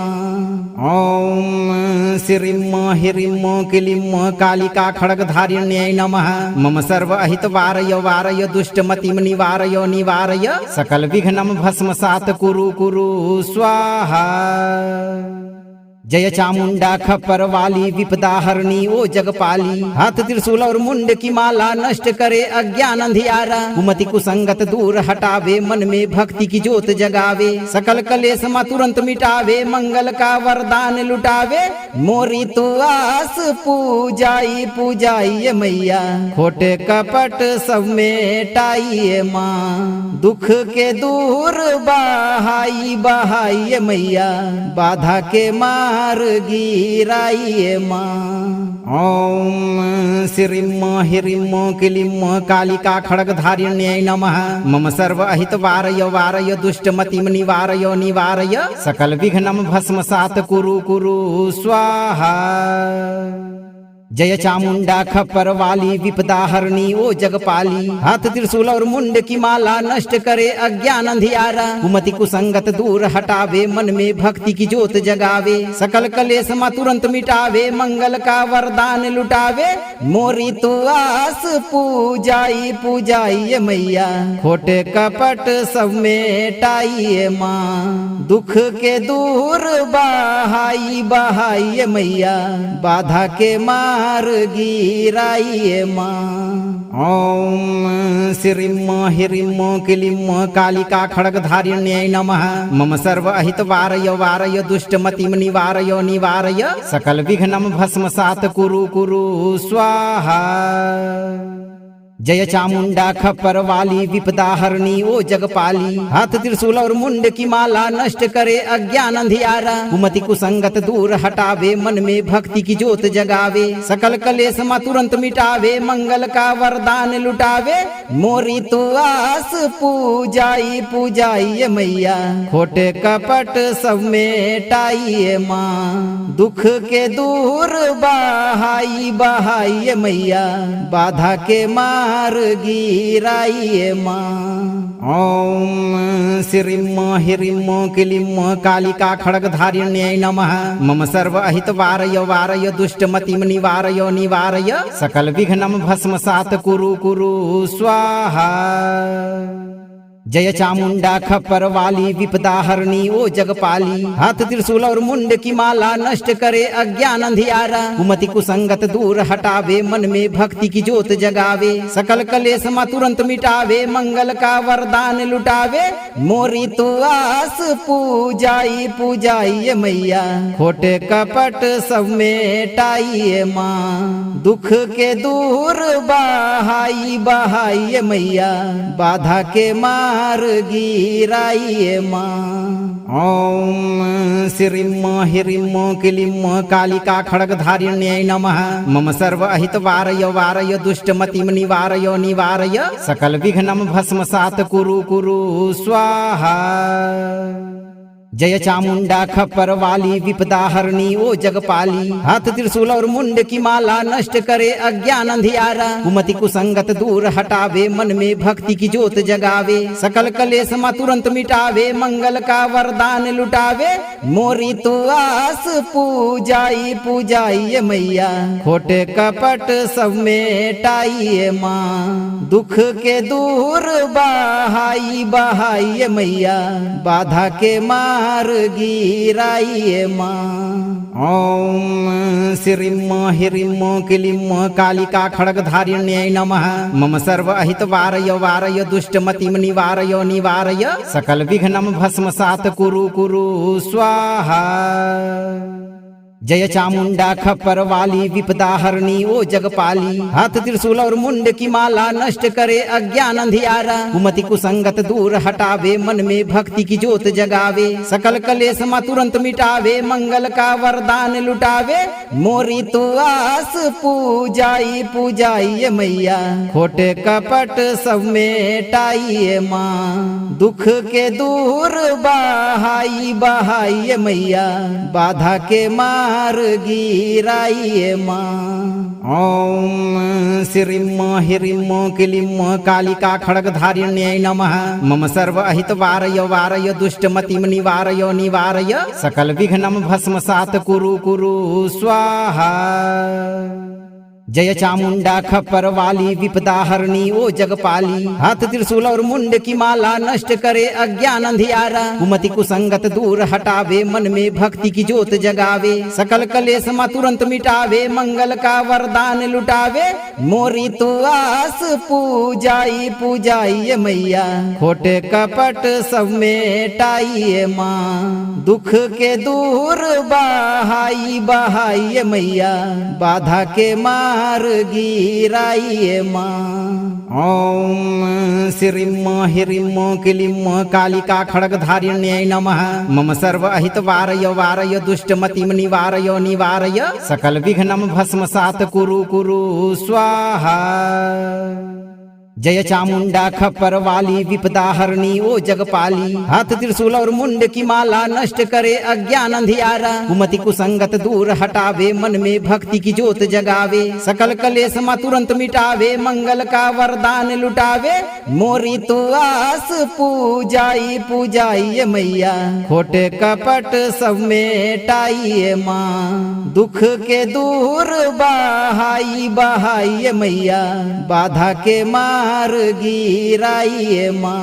ओम श्रीम ह्रीम क्लीम कालिका खड्गधारिण्यै नमः। मम सर्व अहित वारय वारय दुष्टमतिम निवारय निवारय सकल विघ्नम भस्मसात कुरु कुरु स्वाहा। जय चामुंडा खप्पर वाली विपदा हरणी ओ जगपाली। हाथ त्रिशूल और मुंड की माला नष्ट करे अज्ञान अंधियारा। कुमति कुसंगत दूर हटावे मन में भक्ति की ज्योत जगावे। सकल कलेश मा तुरंत मिटावे मंगल का वरदान लुटावे। मोरी तू आस पूजाई पूजाइए मैया खोटे कपट सब मेटाइए माँ। दुख के दूर बहाई बहाइए मैया बाधा के मार गिराइए माँ। ओम श्रीम ह्रीम क्लीम कालिका खड्गधारिण्यै नमः। मम सर्व अहित वारय वारय दुष्टमतिम निवारय निवारय सकल विघ्नम भस्मसात कुरु कुरु स्वाहा। जय चामुंडा खप्पर वाली विपदा हरणी ओ जगपाली। हाथ त्रिशूल और मुंड की माला नष्ट करे अज्ञान अंधियारा। कुमति कुसंगत दूर हटावे मन में भक्ति की ज्योत जगावे। सकल कलेश मा तुरंत मिटावे मंगल का वरदान लुटावे। मोरी तू आस पूजाई पूजाई मैया खोटे कपट सब मेटाई माँ। दुख के दूर बहाई बहाई मैया बाधा के मार गिराइए माँ। ओम श्रीम ह्रीम क्लीम कालिका खड्गधारिण्यै नमः। मम सर्व अहित वारय वारय दुष्टमतिम निवारय निवारय सकल विघ्नम भस्मसात कुरु कुरु स्वाहा। जय चामुंडा खप्पर वाली विपदा हरणी ओ जगपाली। हाथ त्रिशूल और मुंड की माला नष्ट करे अज्ञान अंधियारा। कुमति कुसंगत दूर हटावे मन में भक्ति की ज्योत जगावे। सकल कलेश मा तुरंत मिटावे मंगल का वरदान लुटावे। मोरी तू आस पूजाई पूजाई मैया खोटे कपट सब मेटाई माँ। दुख के दूर बहाई बहाई मैया बाधा के मार गिराइए माँ। ओम श्रीम ह्रीम क्लीम कालिका खड्गधारिण्यै नमः। मम सर्व अहित वारय वारय दुष्टमतिम निवारय निवारय सकल विघ्नम भस्मसात कुरु कुरु स्वाहा। जय चामुंडा खप्पर वाली विपदा हरणी ओ जगपाली। हाथ त्रिशूल और मुंड की माला नष्ट करे अज्ञान अंधियारा। कुमति कुसंगत दूर हटावे मन में भक्ति की ज्योत जगावे। सकल कलेश मा तुरंत मिटावे मंगल का वरदान लुटावे। मोरी तू आस पूजाई पूजाई मैया खोटे कपट सब मेटाई माँ। दुख के दूर बहाई बहाई मैया बाधा के मार गिराइए माँ। ओम श्रीम ह्रीम क्लीम कालिका खड्गधारिण्यै नमः। मम सर्व अहित वारय वारय दुष्टमतिम निवारय निवारय सकल विघ्नम भस्मसात कुरु कुरु स्वाहा। जय चामुंडा खप्पर वाली विपदा हरणी ओ जगपाली। हाथ त्रिशूल और मुंड की माला नष्ट करे अज्ञान अंधियारा। कुमति कुसंगत दूर हटावे मन में भक्ति की ज्योत जगावे। सकल कलेश मा तुरंत मिटावे मंगल का वरदान लुटावे। मोरी तू आस पूजाई पूजाई मैया खोटे कपट सब मेटाई माँ। दुख के दूर बहाई बहाई मैया बाधा के मार गिराइए माँ। ओम श्रीम ह्रीम क्लीम कालिका खड्गधारिण्यै नमः। मम सर्व अहित वारय वारय दुष्टमतिम निवारय निवारय सकल विघ्नम भस्मसात कुरु कुरु स्वाहा। जय चामुंडा खप्पर वाली विपदा हरणी ओ जगपाली। हाथ त्रिशूल और मुंड की माला नष्ट करे अज्ञान अंधियारा। कुमति कुसंगत दूर हटावे मन में भक्ति की ज्योत जगावे। सकल कलेश मा तुरंत मिटावे मंगल का वरदान लुटावे। मोरी तू आस पूजाई पूजाई मैया खोटे कपट सब मेटाई माँ। दुख के दूर बहाई बहाई मैया बाधा के मार गिराइए माँ। ओम श्रीम ह्रीम क्लीम कालिका खड्गधारिण्यै नमः। मम सर्व अहित वारय वारय दुष्टमतिम निवारय निवारय सकल विघ्नम भस्मसात कुरु कुरु स्वाहा। जय चामुंडा खप्पर वाली विपदा हरणी ओ जगपाली। हाथ त्रिशूल और मुंड की माला नष्ट करे अज्ञान अंधियारा। कुमति कुसंगत दूर हटावे मन में भक्ति की ज्योत जगावे। सकल कलेश मा तुरंत मिटावे मंगल का वरदान लुटावे। मोरी तू आस पूजाई पूजाई मैया खोटे कपट सब मेटाई माँ। दुख के दूर बहाई बहाई मैया बाधा के मार मार गिराइए माँ। ओम श्रीम ह्रीम क्लीम कालिका खड्गधारिण्यै नमः। मम सर्व अहित वारय वारय दुष्टमतिम निवारय निवारय सकल विघ्नम भस्मसात कुरु कुरु स्वाहा। जय चामुंडा खप्पर वाली विपदा हरणी ओ जगपाली। हाथ त्रिशूल और मुंड की माला नष्ट करे अज्ञान अंधियारा। कुमति कुसंगत दूर हटावे मन में भक्ति की ज्योत जगावे। सकल कलेश मा तुरंत मिटावे मंगल का वरदान लुटावे। मोरी तू आस पूजाई पूजाइए मैया खोटे कपट सब मेटाइए माँ। दुख के दूर बहाई बहाइए मैया बाधा के मार गिराइए माँ।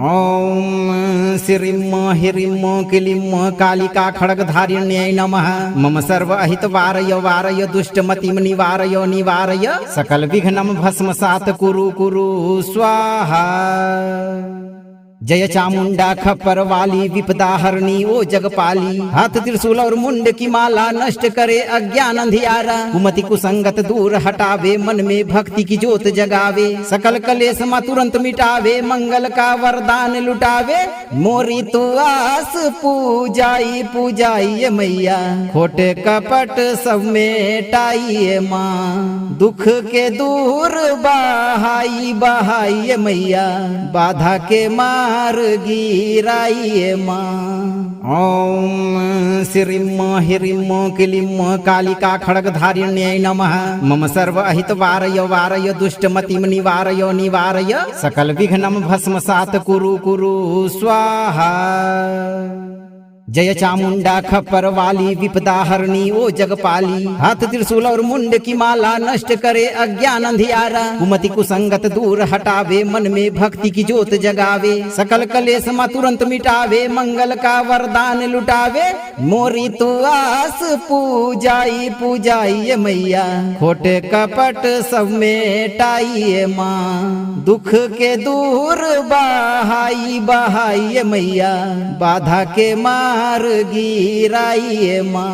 ओम श्रीम ह्रीम क्लीम कालिका खड्गधारिण्यै नमः। मम सर्व अहित वारय वारय दुष्टमतिम निवारय निवारय सकल विघ्नम भस्मसात कुरु कुरु स्वाहा। जय चामुंडा खप्पर वाली विपदा हरणी ओ जगपाली। हाथ त्रिशूल और मुंड की माला नष्ट करे अज्ञान अंधियारा। कुमति कुसंगत दूर हटावे मन में भक्ति की ज्योत जगावे। सकल कलेश मा तुरंत मिटावे मंगल का वरदान लुटावे। मोरी तू आस पूजाई पूजाइए मैया खोटे कपट सब मेटाइए माँ। दुख के दूर बहाई बहाइए मैया बाधा के मार गिराइए माँ। ओम श्रीम ह्रीम क्लीम कालिका खड्गधारिण्यै नमः। मम सर्व अहित वारय वारय दुष्टमतिम निवारय निवारय सकल विघ्नम भस्मसात कुरु कुरु स्वाहा। जय चामुंडा खप्पर वाली विपदा हरणी ओ जगपाली। हाथ त्रिशूल और मुंड की माला नष्ट करे अज्ञान अंधियारा। कुमति कुसंगत दूर हटावे मन में भक्ति की ज्योत जगावे। सकल कलेश मा तुरंत मिटावे मंगल का वरदान लुटावे। मोरी तू आस पूजाई पूजाइए मैया खोटे कपट सब मेटाइए माँ। दुख के दूर बहाई बहाइए मैया बाधा के मार गिराइए माँ।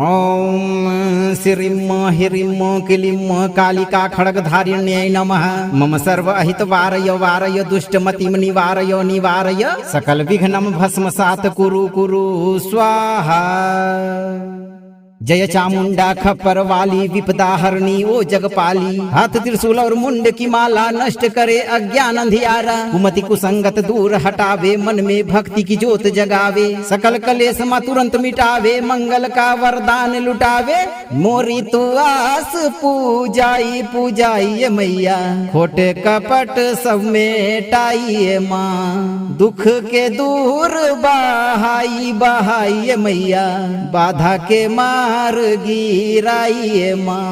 ओम श्रीम ह्रीम क्लीम कालिका खड्गधारिण्यै नमः। मम सर्व अहित वारय वारय दुष्टमतिम निवारय निवारय सकल विघ्नम भस्मसात कुरु कुरु स्वाहा। जय चामुंडा खप्पर वाली विपदा हरणी ओ जगपाली। हाथ त्रिशूल और मुंड की माला नष्ट करे अज्ञान अंधियारा। कुमति कुसंगत दूर हटावे मन में भक्ति की ज्योत जगावे। सकल कलेश मा तुरंत मिटावे मंगल का वरदान लुटावे। मोरी तू आस पूजाई पूजाइए मैया खोटे कपट सब मेटाइए माँ। दुख के दूर बहाई बहाइए मैया बाधा के मार गिराइए माँ।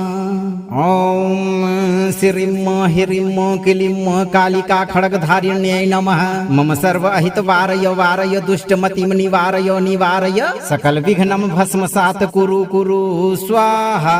ओम श्रीम ह्रीम क्लीम कालिका खड्गधारिण्यै नमः। मम सर्व अहित वारय वारय दुष्टमतिम निवारय निवारय सकल विघ्नम भस्मसात कुरु कुरु स्वाहा।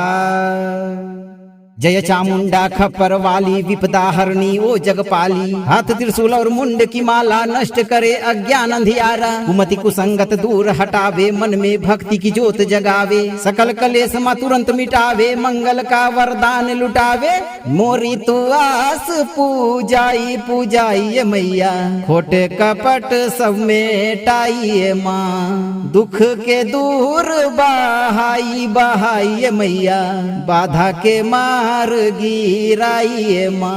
जय चामुंडा खप्पर वाली विपदा हरणी ओ जगपाली। हाथ त्रिशूल और मुंड की माला नष्ट करे अज्ञान अंधियारा। कुमति कुसंगत दूर हटावे मन में भक्ति की ज्योत जगावे। सकल कलेश मा तुरंत मिटावे मंगल का वरदान लुटावे। मोरी तू आस पूजाई पूजाइए मैया खोटे कपट सब मेटाइए माँ। दुख के दूर बहाई बहाइए मैया बाधा के मार गिराइए माँ।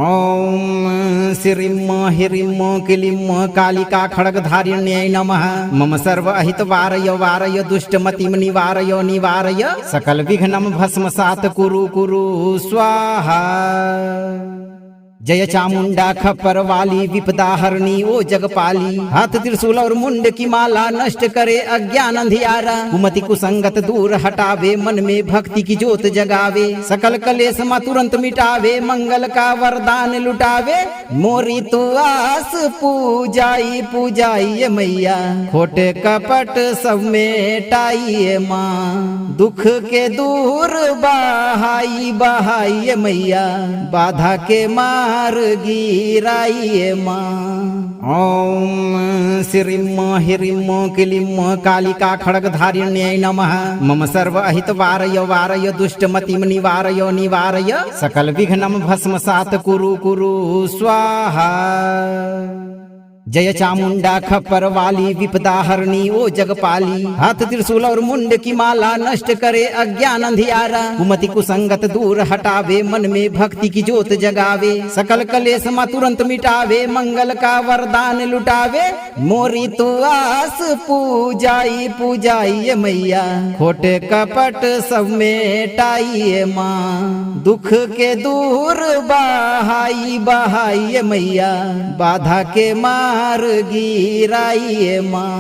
ओम श्रीम ह्रीम क्लीम कालिका खड्गधारिण्यै नमः। मम सर्व अहित वारय वारय दुष्टमतिम निवारय निवारय सकल विघ्नम भस्मसात कुरु कुरु स्वाहा। जय चामुंडा खप्पर वाली विपदा हरणी ओ जगपाली। हाथ त्रिशूल और मुंड की माला नष्ट करे अज्ञान अंधियारा। कुमति कुसंगत दूर हटावे मन में भक्ति की ज्योत जगावे। सकल कलेश मा तुरंत मिटावे मंगल का वरदान लुटावे। मोरी तू आस पूजाई पूजाइए मैया खोटे कपट सब मेटाइए माँ। दुख के दूर बहाई बहाइए मैया बाधा के मार गिराइए माँ। ओम श्रीम ह्रीम क्लीम कालिका खड्गधारिण्यै नमः। मम सर्व अहित वारय वारय दुष्टमतिम निवारय निवारय सकल विघ्नम भस्मसात कुरु कुरु स्वाहा। जय चामुंडा खप्पर वाली विपदा हरणी ओ जगपाली। हाथ त्रिशूल और मुंड की माला नष्ट करे अज्ञान अंधियारा। कुमति कुसंगत दूर हटावे मन में भक्ति की ज्योत जगावे। सकल कलेश मा तुरंत मिटावे मंगल का वरदान लुटावे। मोरी तू आस पूजाई पूजाई मैया खोटे कपट सब मेटाई माँ। दुख के दूर बहाई बहाई मैया बाधा के मार गिराइए माँ।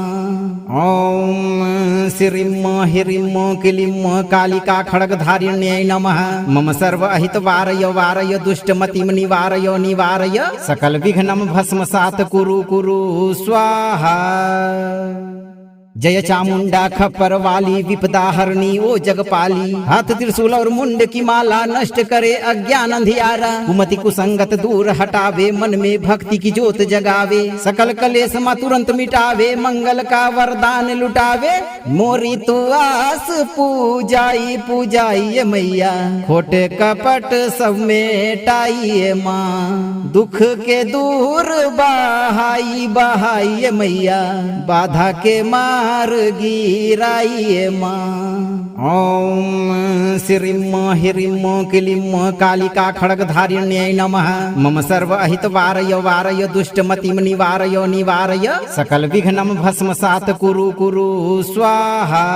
ओम श्रीम ह्रीम क्लीम कालिका खड्गधारिण्यै नमः। मम सर्व अहित वारय वारय दुष्टमतिम निवारय निवारय सकल विघ्नम भस्मसात कुरु कुरु स्वाहा। जय चामुंडा खप्पर वाली विपदा हरणी ओ जगपाली। हाथ त्रिशूल और मुंड की माला नष्ट करे अज्ञान अंधियारा। कुमति कुसंगत दूर हटावे मन में भक्ति की ज्योत जगावे। सकल कलेश मा तुरंत मिटावे मंगल का वरदान लुटावे। मोरी तू आस पूजाई पूजाई मैया खोटे कपट सब मेटाई माँ। दुख के दूर बहाई बहाई मैया बाधा के मार गिराइए माँ। ओम श्रीम ह्रीम क्लीम कालिका खड्गधारिण्यै नमः। मम सर्व अहित वारय वारय दुष्टमतिम निवारय निवारय सकल विघ्नम भस्मसात कुरु कुरु स्वाहा।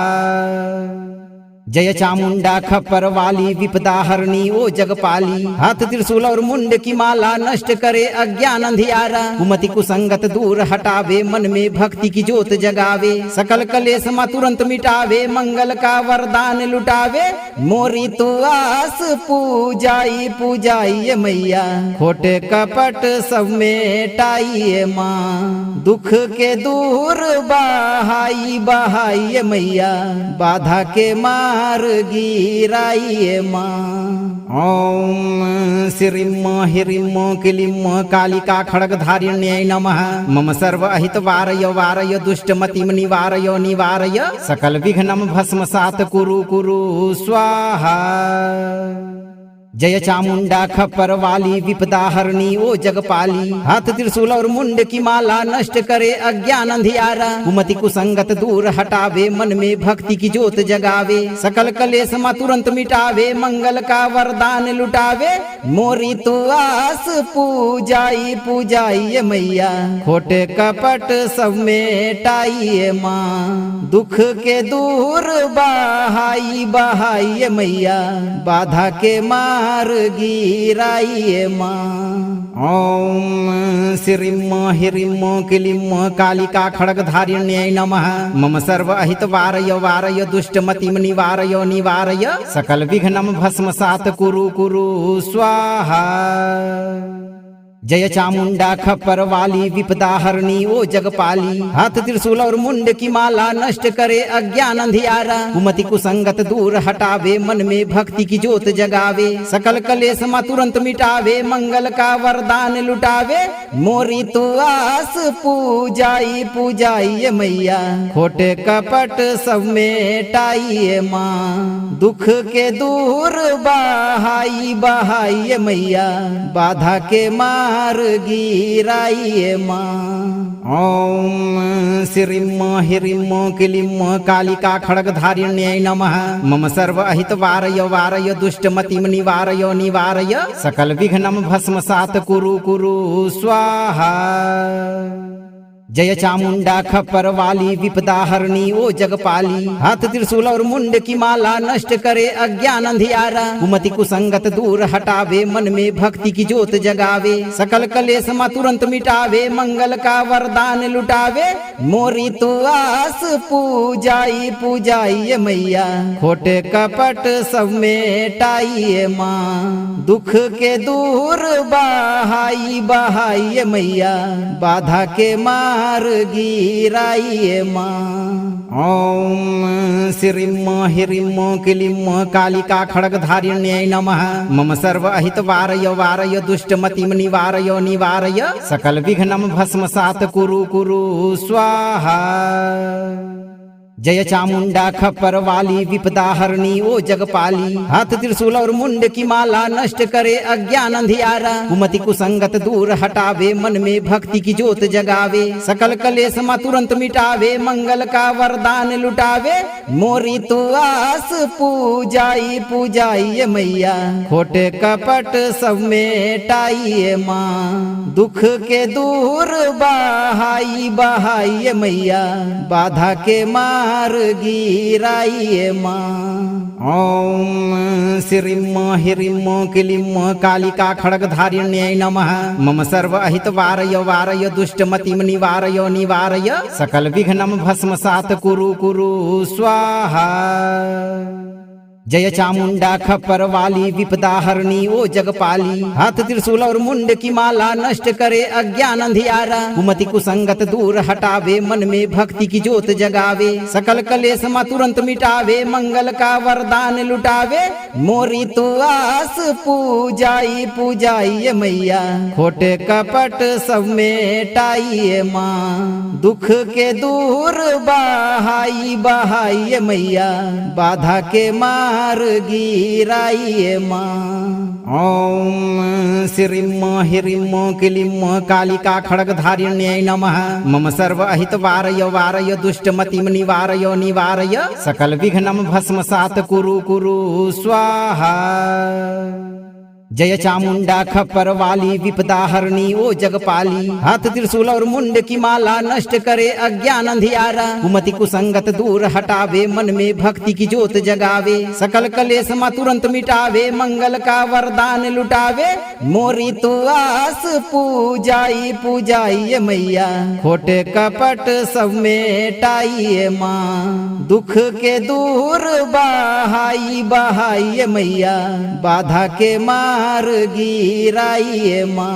जय चामुंडा खप्पर वाली विपदा हरणी ओ जगपाली। हाथ त्रिशूल और मुंड की माला नष्ट करे अज्ञान अंधियारा। कुमति कुसंगत दूर हटावे मन में भक्ति की ज्योत जगावे। सकल कलेश मा तुरंत मिटावे मंगल का वरदान लुटावे। मोरी तू आस पूजाई पूजाई मैया खोटे कपट सब मेटाई माँ। दुख के दूर बहाई बहाई मैया बाधा के मार गिराइए माँ। ओम श्रीम ह्रीम क्लीम कालिका खड्गधारिण्यै नमः। मम सर्व अहित वारय वारय दुष्टमतिम निवारय निवारय सकल विघ्नम भस्मसात कुरु कुरु स्वाहा। जय चामुंडा खप्पर वाली विपदा हरणी ओ जगपाली। हाथ त्रिशूल और मुंड की माला नष्ट करे अज्ञान अंधियारा। कुमति कुसंगत दूर हटावे मन में भक्ति की ज्योत जगावे। सकल कलेश मा तुरंत मिटावे मंगल का वरदान लुटावे। मोरी तू आस पूजाई पूजाई मैया खोटे कपट सब मेटाई माँ। दुख के दूर बहाई बहाई मैया बाधा के मार गिराइए माँ। ओम श्रीम ह्रीम क्लीम कालिका खड्गधारिण्यै नमः। मम सर्व अहित वारय वारय दुष्टमतिम निवारय निवारय सकल विघ्नम भस्मसात कुरु कुरु स्वाहा। जय चामुंडा खप्पर वाली विपदा हरणी ओ जगपाली। हाथ त्रिशूल और मुंड की माला नष्ट करे अज्ञान अंधियारा। कुमति कुसंगत दूर हटावे मन में भक्ति की ज्योत जगावे। सकल कलेश मा तुरंत मिटावे मंगल का वरदान लुटावे। मोरी तू आस पूजाई पूजाई मैया खोटे कपट सब मेटाई माँ। दुख के दूर बहाई बहाई मैया बाधा के मार गिराइए माँ। ओम श्रीम ह्रीम क्लीम कालिका खड्गधारिण्यै नमः। मम सर्व अहित वारय वारय दुष्टमतिम निवारय निवारय सकल विघ्नम भस्मसात कुरु कुरु स्वाहा। जय चामुंडा खप्पर वाली विपदा हरणी ओ जगपाली। हाथ त्रिशूल और मुंड की माला नष्ट करे अज्ञान अंधियारा। कुमति कुसंगत दूर हटावे मन में भक्ति की ज्योत जगावे। सकल कलेश मा तुरंत मिटावे मंगल का वरदान लुटावे। मोरी तू आस पूजाई पूजाई मैया खोटे कपट सब मेटाई माँ। दुख के दूर बहाई बहाई मैया बाधा के मार मार गिराइए माँ। ओम श्रीम ह्रीम क्लीम कालिका खड्गधारिण्यै नमः। मम सर्व अहित वारय वारय दुष्टमतिम निवारय निवारय सकल विघ्नम भस्मसात कुरु कुरु स्वाहा। जय चामुंडा खप्पर वाली विपदा हरणी ओ जगपाली। हाथ त्रिशूल और मुंड की माला नष्ट करे अज्ञान अंधियारा। कुमति कुसंगत दूर हटावे मन में भक्ति की ज्योत जगावे। सकल कलेश मा तुरंत मिटावे मंगल का वरदान लुटावे। मोरी तू आस पूजाई पूजाइए मैया खोटे कपट सब मेटाइए माँ। दुख के दूर बहाई बहाइए मैया बाधा के मार गिराइए माँ। ओम श्रीम ह्रीम क्लीम कालिका खड्गधारिण्यै नमः। मम सर्व अहित वारय वारय दुष्टमतिम निवारय निवारय सकल विघ्नम भस्मसात कुरु कुरु स्वाहा। जय चामुंडा खप्पर वाली विपदा हरणी ओ जगपाली। हाथ त्रिशूल और मुंड की माला नष्ट करे अज्ञान अंधियारा। कुमति कुसंगत दूर हटावे मन में भक्ति की ज्योत जगावे। सकल कलेश मा तुरंत मिटावे मंगल का वरदान लुटावे। मोरी तू आस पूजाई पूजाइए मैया खोटे कपट सब मेटाइए माँ। दुख के दूर बहाई बहाइए मैया बाधा के मार गिराइए माँ। ओम श्रीम ह्रीम क्लीम कालिका खड्गधारिण्यै नमः। मम सर्व अहित वारय वारय दुष्टमतिम निवारय निवारय सकल विघ्नम भस्मसात कुरु कुरु स्वाहा। जय चामुंडा खप्पर वाली विपदा हरणी ओ जगपाली। हाथ त्रिशूल और मुंड की माला नष्ट करे अज्ञान अंधियारा। कुमति कुसंगत दूर हटावे मन में भक्ति की ज्योत जगावे। सकल कलेश मा तुरंत मिटावे मंगल का वरदान लुटावे। मोरी तू आस पूजाई पूजाइए मैया खोटे कपट सब मेटाइए माँ। दुख के दूर बहाई बहाइए मैया बाधा के मार गिराइए माँ।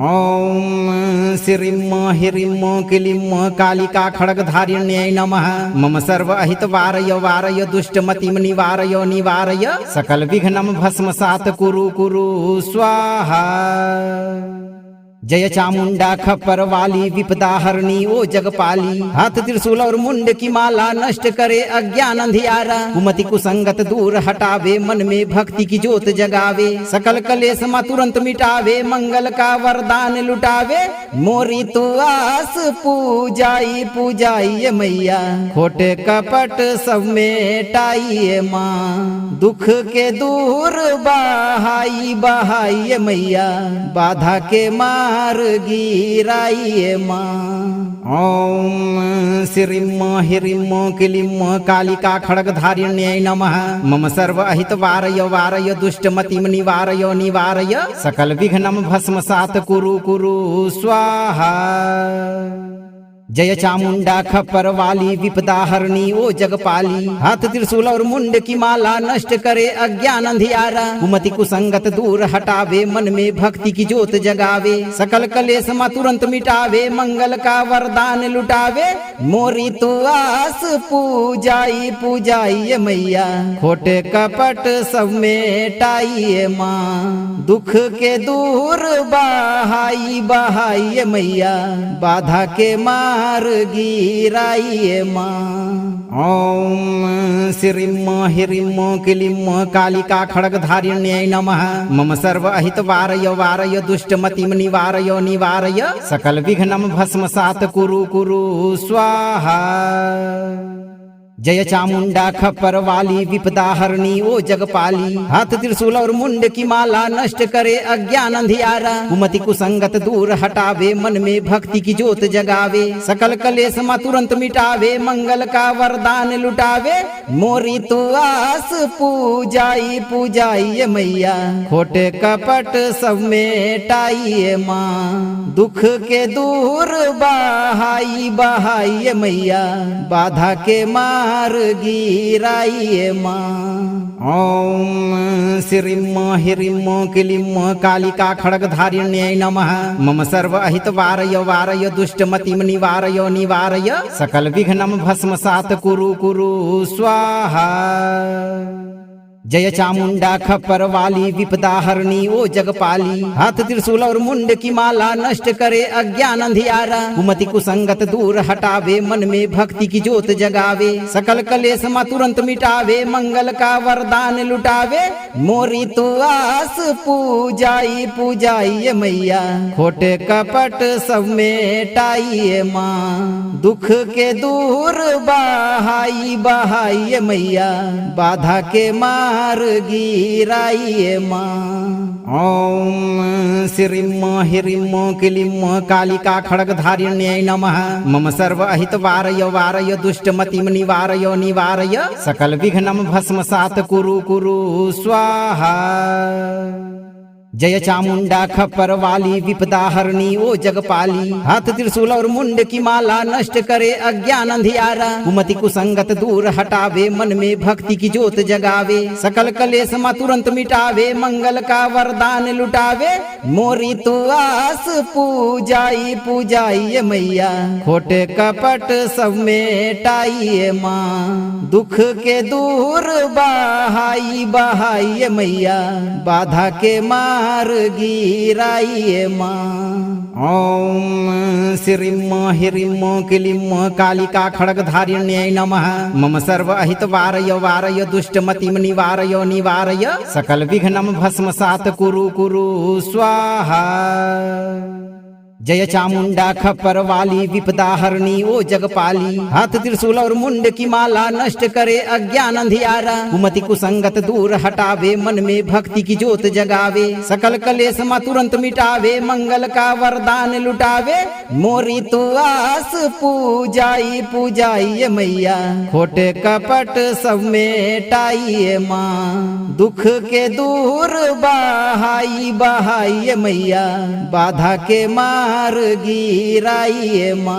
ओम श्रीम ह्रीम क्लीम कालिका खड्गधारिण्यै नमः। मम सर्व अहित वारय वारय दुष्टमतिम निवारय निवारय सकल विघ्नम भस्मसात कुरु कुरु स्वाहा। जय चामुंडा खप्पर वाली विपदा हरणी ओ जगपाली। हाथ त्रिशूल और मुंड की माला नष्ट करे अज्ञान अंधियारा। कुमति कुसंगत दूर हटावे मन में भक्ति की ज्योत जगावे। सकल कलेश मा तुरंत मिटावे मंगल का वरदान लुटावे। मोरी तू आस पूजाई पूजाइए मैया खोटे कपट सब मेटाइए माँ। दुख के दूर बहाई बहाइए मैया बाधा के मार गिराइए माँ। ओम श्रीम ह्रीम क्लीम कालिका खड्गधारिण्यै नमः। मम सर्व अहित वारय वारय दुष्टमतिम निवारय निवारय सकल विघ्नम भस्मसात कुरु कुरु स्वाहा। जय चामुंडा खप्पर वाली विपदा हरणी ओ जगपाली। हाथ त्रिशूल और मुंड की माला नष्ट करे अज्ञान अंधियारा। कुमति कुसंगत दूर हटावे मन में भक्ति की ज्योत जगावे। सकल कलेश मा तुरंत मिटावे मंगल का वरदान लुटावे। मोरी तू आस पूजाई पूजाइए मैया खोटे कपट सब मेटाइए माँ। दुख के दूर बहाई बहाइए मैया बाधा के मार गिराइए माँ। ओम श्रीम ह्रीम क्लीम कालिका खड्गधारिण्यै नमः। मम सर्व अहित वारय वारय दुष्टमतिम निवारय निवारय सकल विघ्नम भस्मसात कुरु कुरु स्वाहा। जय चामुंडा खप्पर वाली विपदा हरणी ओ जगपाली। हाथ त्रिशूल और मुंड की माला नष्ट करे अज्ञान अंधियारा। कुमति कुसंगत दूर हटावे मन में भक्ति की ज्योत जगावे। सकल कलेश मा तुरंत मिटावे मंगल का वरदान लुटावे। मोरी तू आस पूजाई पूजाइए मैया खोटे कपट सब मेटाइए माँ। दुख के दूर बहाई बहाइए मैया बाधा के मार गिराइए माँ। ओम श्रीम ह्रीम क्लीम कालिका खड्गधारिण्यै नमः। मम सर्व अहित वारय वारय दुष्टमतिम निवारय निवारय सकल विघ्नम भस्मसात कुरु कुरु स्वाहा। जय चामुंडा खप्पर वाली विपदा हरणी ओ जगपाली। हाथ त्रिशूल और मुंड की माला नष्ट करे अज्ञान अंधियारा। कुमति कुसंगत दूर हटावे मन में भक्ति की ज्योत जगावे। सकल कलेश मा तुरंत मिटावे मंगल का वरदान लुटावे। मोरी तू आस पूजाई पूजाई मैया खोटे कपट सब मेटाई माँ। दुख के दूर बहाई बहाई मैया बाधा के मार गिराइए माँ। ओम श्रीम ह्रीम क्लीम कालिका खड्गधारिण्यै नमः। मम सर्व अहित वारय वारय दुष्टमतिम निवारय निवारय सकल विघ्नम भस्मसात कुरु कुरु स्वाहा। जय चामुंडा खप्पर वाली विपदा हरणी ओ जगपाली। हाथ त्रिशूल और मुंड की माला नष्ट करे अज्ञान अंधियारा। कुमति कुसंगत दूर हटावे मन में भक्ति की ज्योत जगावे। सकल कलेश मा तुरंत मिटावे मंगल का वरदान लुटावे। मोरी तू आस पूजाई पूजाई मैया खोटे कपट सब मेटाई माँ। दुख के दूर बहाई बहाई मैया बाधा के मार गिराइए माँ। ओम श्रीम ह्रीम क्लीम कालिका खड्गधारिण्यै नमः। मम सर्व अहित वारय वारय दुष्टमतिम निवारय निवारय सकल विघ्नम भस्मसात कुरु कुरु स्वाहा। जय चामुंडा खप्पर वाली विपदा हरणी ओ जगपाली। हाथ त्रिशूल और मुंड की माला नष्ट करे अज्ञान अंधियारा। कुमति कुसंगत दूर हटावे मन में भक्ति की ज्योत जगावे। सकल कलेश मा तुरंत मिटावे मंगल का वरदान लुटावे। मोरी तू आस पूजाई पूजाई मैया खोटे कपट सब मेटाई माँ। दुख के दूर बहाई बहाई मैया बाधा के मार गिराइए माँ।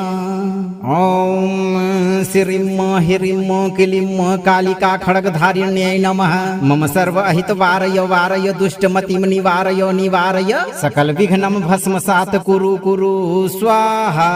ओम श्रीम ह्रीम क्लीम कालिका खड्गधारिण्यै नमः। मम सर्व अहित वारय वारय दुष्टमतिम निवारय निवारय सकल विघ्नम भस्मसात कुरु कुरु स्वाहा।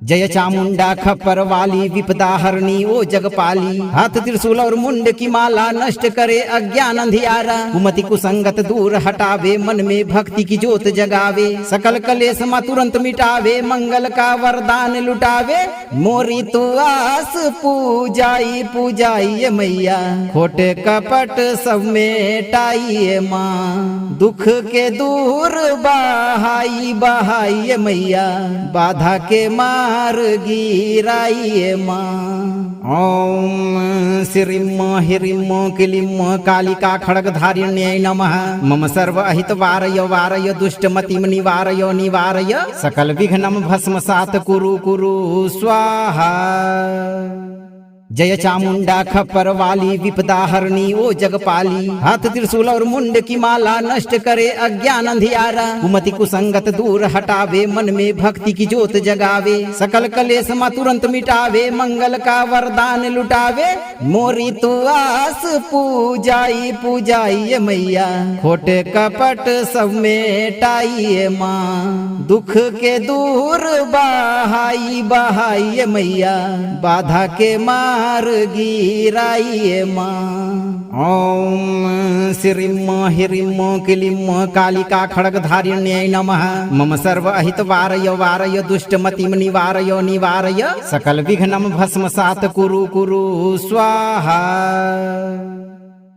जय चामुंडा खप्पर वाली विपदा हरणी ओ जगपाली। हाथ त्रिशूल और मुंड की माला नष्ट करे अज्ञान अंधियारा। कुमति कुसंगत दूर हटावे मन में भक्ति की ज्योत जगावे। सकल कलेश मा तुरंत मिटावे मंगल का वरदान लुटावे। मोरी तू आस पूजाई पूजाई मैया खोटे कपट सब मेटाई माँ। दुख के दूर बहाई बहाई मैया बाधा के मार गिराइए माँ। ओम श्रीम ह्रीम क्लीम कालिका खड्गधारिण्यै नमः। मम सर्व अहित वारय वारय दुष्टमतिम निवारय निवारय सकल विघ्नम भस्मसात कुरु कुरु स्वाहा। जय चामुंडा खप्पर वाली विपदा हरणी ओ जगपाली। हाथ त्रिशूल और मुंड की माला नष्ट करे अज्ञान अंधियारा। कुमति कुसंगत दूर हटावे मन में भक्ति की ज्योत जगावे। सकल कलेश मा तुरंत मिटावे मंगल का वरदान लुटावे। मोरी तू आस पूजाई पूजाई मैया खोटे कपट सब मेटाई माँ। दुख के दूर बहाई बहाई मैया बाधा के मार गिराइए माँ। ओम श्रीम ह्रीम क्लीम कालिका खड्गधारिण्यै नमः। मम सर्व अहित वारय वारय दुष्टमतिम निवारय निवारय सकल विघ्नम भस्मसात कुरु कुरु स्वाहा।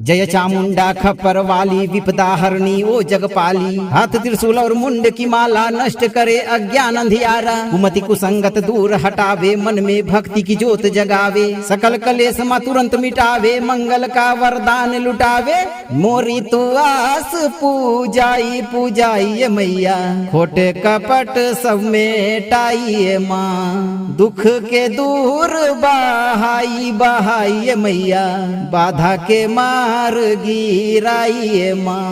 जय चामुंडा खप्पर वाली विपदा हरणी ओ जगपाली। हाथ त्रिशूल और मुंड की माला नष्ट करे अज्ञान अंधियारा। कुमति कुसंगत दूर हटावे मन में भक्ति की ज्योत जगावे। सकल कलेश मा तुरंत मिटावे मंगल का वरदान लुटावे। मोरी तू आस पूजाई पूजाई मैया खोटे कपट सब मेटाई माँ। दुख के दूर बहाई बहाई मैया बाधा के मार मार गिराइए माँ।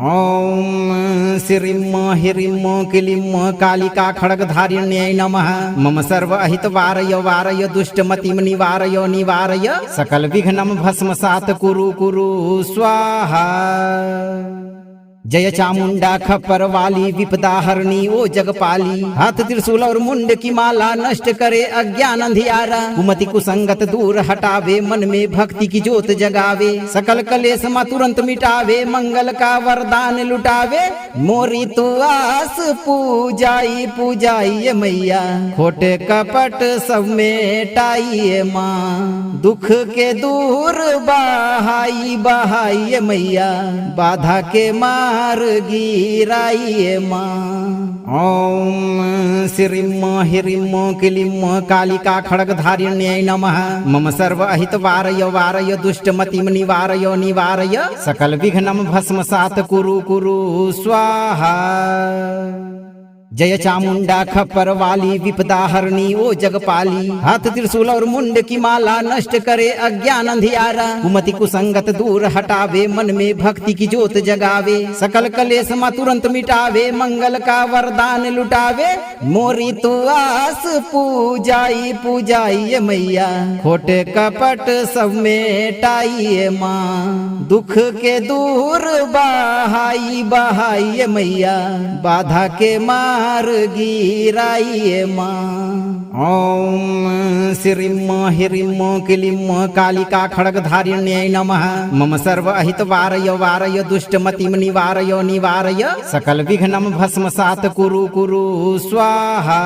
ओम श्रीम ह्रीम क्लीम कालिका खड्गधारिण्यै नमः। मम सर्व अहित वारय वारय दुष्टमतिम निवारय निवारय सकल विघ्नम भस्मसात कुरु कुरु स्वाहा। जय चामुंडा खप्पर वाली विपदा हरणी ओ जगपाली। हाथ त्रिशूल और मुंड की माला नष्ट करे अज्ञान अंधियारा। कुमति कुसंगत दूर हटावे मन में भक्ति की ज्योत जगावे। सकल कलेश मा तुरंत मिटावे मंगल का वरदान लुटावे। मोरी तू आस पूजाई पूजाइए मैया खोटे कपट सब मेटाइए माँ। दुख के दूर बहाई बहाइए मैया बाधा के मार गिराइए माँ। ओम श्रीम ह्रीम क्लीम कालिका खड्गधारिण्यै नमः। मम सर्व अहित वारय वारय दुष्टमतिम निवारय निवारय सकल विघ्नम भस्मसात कुरु कुरु स्वाहा। जय चामुंडा खप्पर वाली विपदा हरणी ओ जगपाली। हाथ त्रिशूल और मुंड की माला नष्ट करे अज्ञान अंधियारा। कुमति कुसंगत दूर हटावे मन में भक्ति की ज्योत जगावे। सकल कलेश मा तुरंत मिटावे मंगल का वरदान लुटावे। मोरी तू आस पूजाई पूजाइए मैया खोटे कपट सब मेटाइए माँ। दुख के दूर बहाई बहाइए मैया बाधा के मार गिराइए माँ। ओम श्रीम ह्रीम क्लीम कालिका खड्गधारिण्यै नमः। मम सर्व अहित वारय वारय दुष्टमतिम निवारय निवारय सकल विघ्नम भस्मसात कुरु कुरु स्वाहा।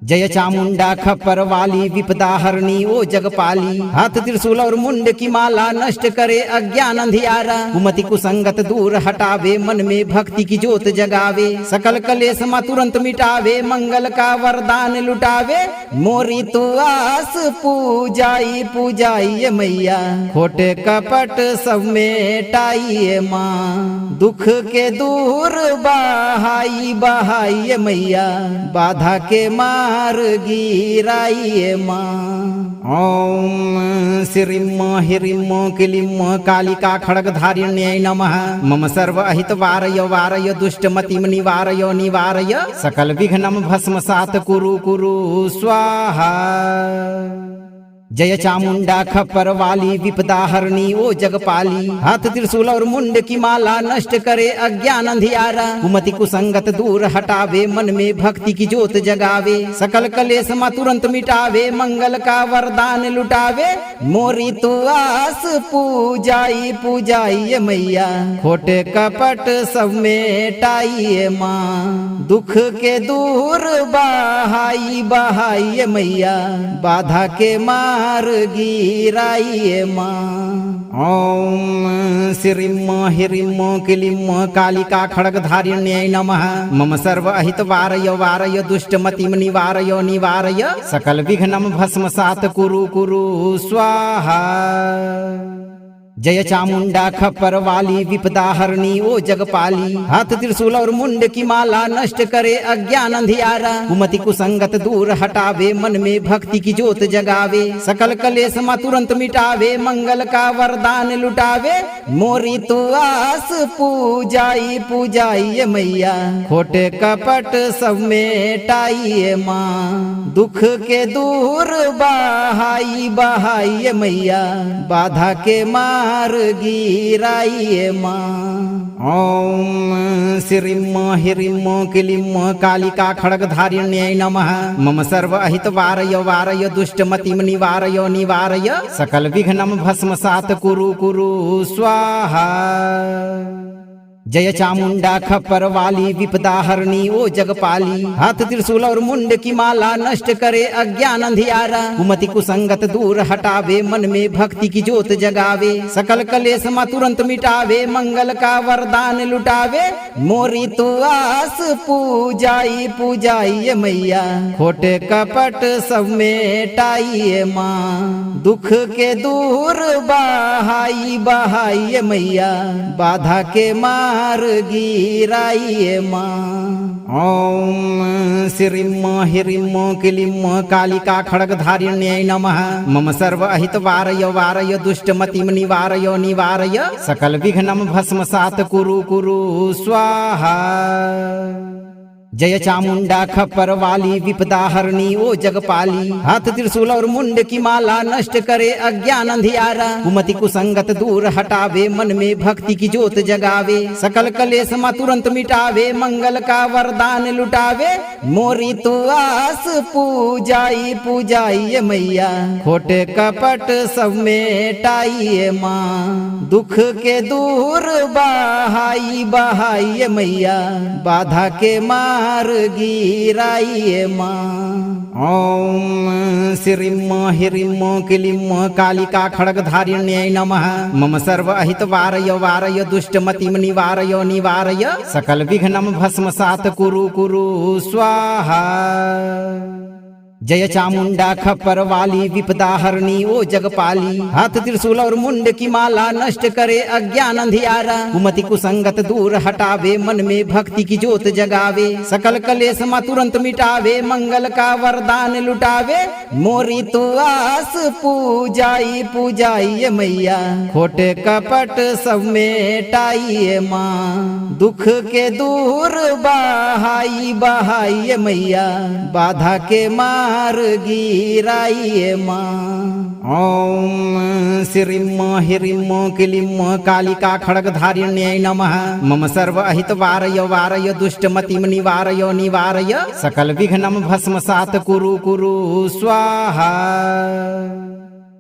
जय चामुंडा खप्पर वाली विपदा हरणी ओ जगपाली। हाथ त्रिशूल और मुंड की माला नष्ट करे अज्ञान अंधियारा। कुमति कुसंगत दूर हटावे मन में भक्ति की ज्योत जगावे। सकल कलेश मा तुरंत मिटावे मंगल का वरदान लुटावे। मोरी तू आस पूजाई पूजाइए मैया खोटे कपट सब मेटाइए माँ। दुख के दूर बहाई बहाइए मैया बाधा के मार गिराइए माँ। ओम श्रीम ह्रीम क्लीम कालिका खड्गधारिण्यै नमः। मम सर्व अहित वारय वारय दुष्टमतिम निवारय निवारय सकल विघ्नम भस्मसात कुरु कुरु स्वाहा। जय चामुंडा खप्पर वाली विपदा हरणी ओ जगपाली। हाथ त्रिशूल और मुंड की माला नष्ट करे अज्ञान अंधियारा। कुमति कुसंगत दूर हटावे मन में भक्ति की ज्योत जगावे। सकल कलेश मा तुरंत मिटावे मंगल का वरदान लुटावे। मोरी तू आस पूजाई पूजाइए मैया खोटे कपट सब मेटाइए माँ। दुख के दूर बहाई बहाइए मैया बाधा के मार गिराइए माँ। ओम श्रीम ह्रीम क्लीम कालिका खड्गधारिण्यै नमः। मम सर्व अहित वारय वारय दुष्टमतिम निवारय निवारय सकल विघ्नम भस्मसात कुरु कुरु स्वाहा। जय चामुंडा खप्पर वाली विपदा हरणी ओ जगपाली। हाथ त्रिशूल और मुंड की माला नष्ट करे अज्ञान अंधियारा। कुमति कुसंगत दूर हटावे मन में भक्ति की ज्योत जगावे। सकल कलेश मा तुरंत मिटावे मंगल का वरदान लुटावे। मोरी तू आस पूजाई पूजाइए मैया खोटे कपट सब मेटाइए माँ। दुख के दूर बहाई बहाइए मैया बाधा के मार गिराइए माँ। ओम श्रीम ह्रीम क्लीम कालिका खड्गधारिण्यै नमः। मम सर्व अहित वारय वारय दुष्टमतिम निवारय निवारय सकल विघ्नम भस्मसात कुरु कुरु स्वाहा। जय चामुंडा खप्पर वाली विपदा हरणी ओ जगपाली। हाथ त्रिशूल और मुंड की माला नष्ट करे अज्ञान अंधियारा। कुमति कुसंगत दूर हटावे मन में भक्ति की ज्योत जगावे। सकल कलेश मा तुरंत मिटावे मंगल का वरदान लुटावे। मोरी तू आस पूजाई पूजाइए मैया खोटे कपट सब मेटाइए माँ। दुख के दूर बहाई बहाइए मैया बाधा के मार मार गिराइए माँ। ओम श्रीम ह्रीम क्लीम कालिका खड्गधारिण्यै नमः। मम सर्व अहित वारय वारय दुष्टमतिम निवारय निवारय सकल विघ्नम भस्मसात कुरु कुरु स्वाहा। जय चामुंडा खप्पर वाली विपदा हरणी ओ जगपाली। हाथ त्रिशूल और मुंड की माला नष्ट करे अज्ञान अंधियारा। कुमति कुसंगत दूर हटावे मन में भक्ति की ज्योत जगावे। सकल कलेश मा तुरंत मिटावे मंगल का वरदान लुटावे। मोरी तू आस पूजाई पूजाइए मैया खोटे कपट सब मेटाइए माँ। दुख के दूर बहाई बहाइए मैया बाधा के मार गिराइए माँ। ओम श्रीम ह्रीम क्लीम कालिका खड्गधारिण्यै नमः। मम सर्व अहित वारय वारय दुष्टमतिम निवारय निवारय सकल विघ्नम भस्मसात कुरु कुरु स्वाहा। जय चामुंडा खप्पर वाली विपदा हरणी ओ जगपाली। हाथ त्रिशूल और मुंड की माला नष्ट करे अज्ञान अंधियारा। कुमति कुसंगत दूर हटावे मन में भक्ति की ज्योत जगावे। सकल कलेश मा तुरंत मिटावे मंगल का वरदान लुटावे। मोरी तू आस पूजाई पूजाइए मैया खोटे कपट सब मेटाइए माँ। दुख के दूर बहाई बहाइए मैया बाधा के मार गिराइए माँ। ओम श्रीम ह्रीम क्लीम कालिका खड्गधारिण्यै नमः। मम सर्व अहित वारय वारय दुष्टमतिम निवारय निवारय सकल विघ्नम भस्मसात कुरु कुरु स्वाहा।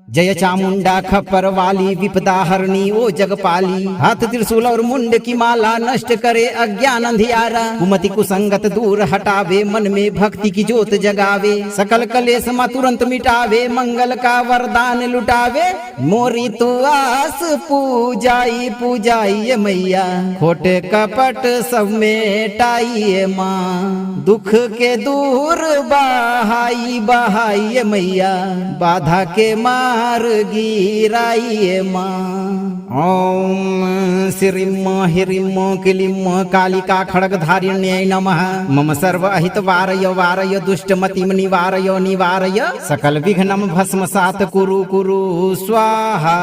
जय चामुंडा खप्पर वाली विपदा हरणी ओ जगपाली। हाथ त्रिशूल और मुंड की माला नष्ट करे अज्ञान अंधियारा। कुमति कुसंगत दूर हटावे मन में भक्ति की ज्योत जगावे। सकल कलेश मा तुरंत मिटावे मंगल का वरदान लुटावे। मोरी तू आस पूजाई पूजाइए मैया खोटे कपट सब मेटाइए माँ। दुख के दूर बहाई बहाइए मैया बाधा के मार गिराइए माँ। ओम श्रीम ह्रीम क्लीम कालिका खड्गधारिण्यै नमः। मम सर्व अहित वारय वारय दुष्टमतिम निवारय निवारय सकल विघ्नम भस्मसात कुरु कुरु स्वाहा।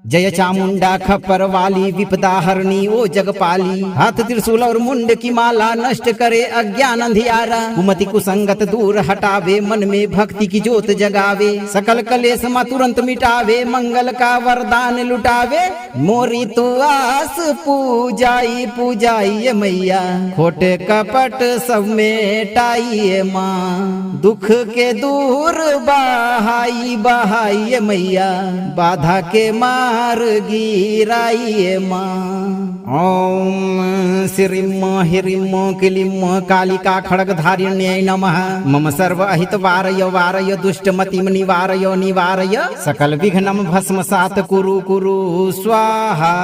जय चामुंडा खप्पर वाली विपदा हरणी ओ जगपाली। हाथ त्रिशूल और मुंड की माला नष्ट करे अज्ञान अंधियारा। कुमति कुसंगत दूर हटावे मन में भक्ति की ज्योत जगावे। सकल कलेश मा तुरंत मिटावे मंगल का वरदान लुटावे। मोरी तू आस पूजाई पूजाइए मैया खोटे कपट सब मेटाइए माँ। दुख के दूर बहाई बहाइए मैया बाधा के मार गिराइए माँ। ओम श्रीम ह्रीम क्लीम कालिका खड्गधारिण्यै नमः। मम सर्व अहित वारय वारय दुष्टमतिम निवारय निवारय सकल विघ्नम भस्मसात कुरु कुरु स्वाहा।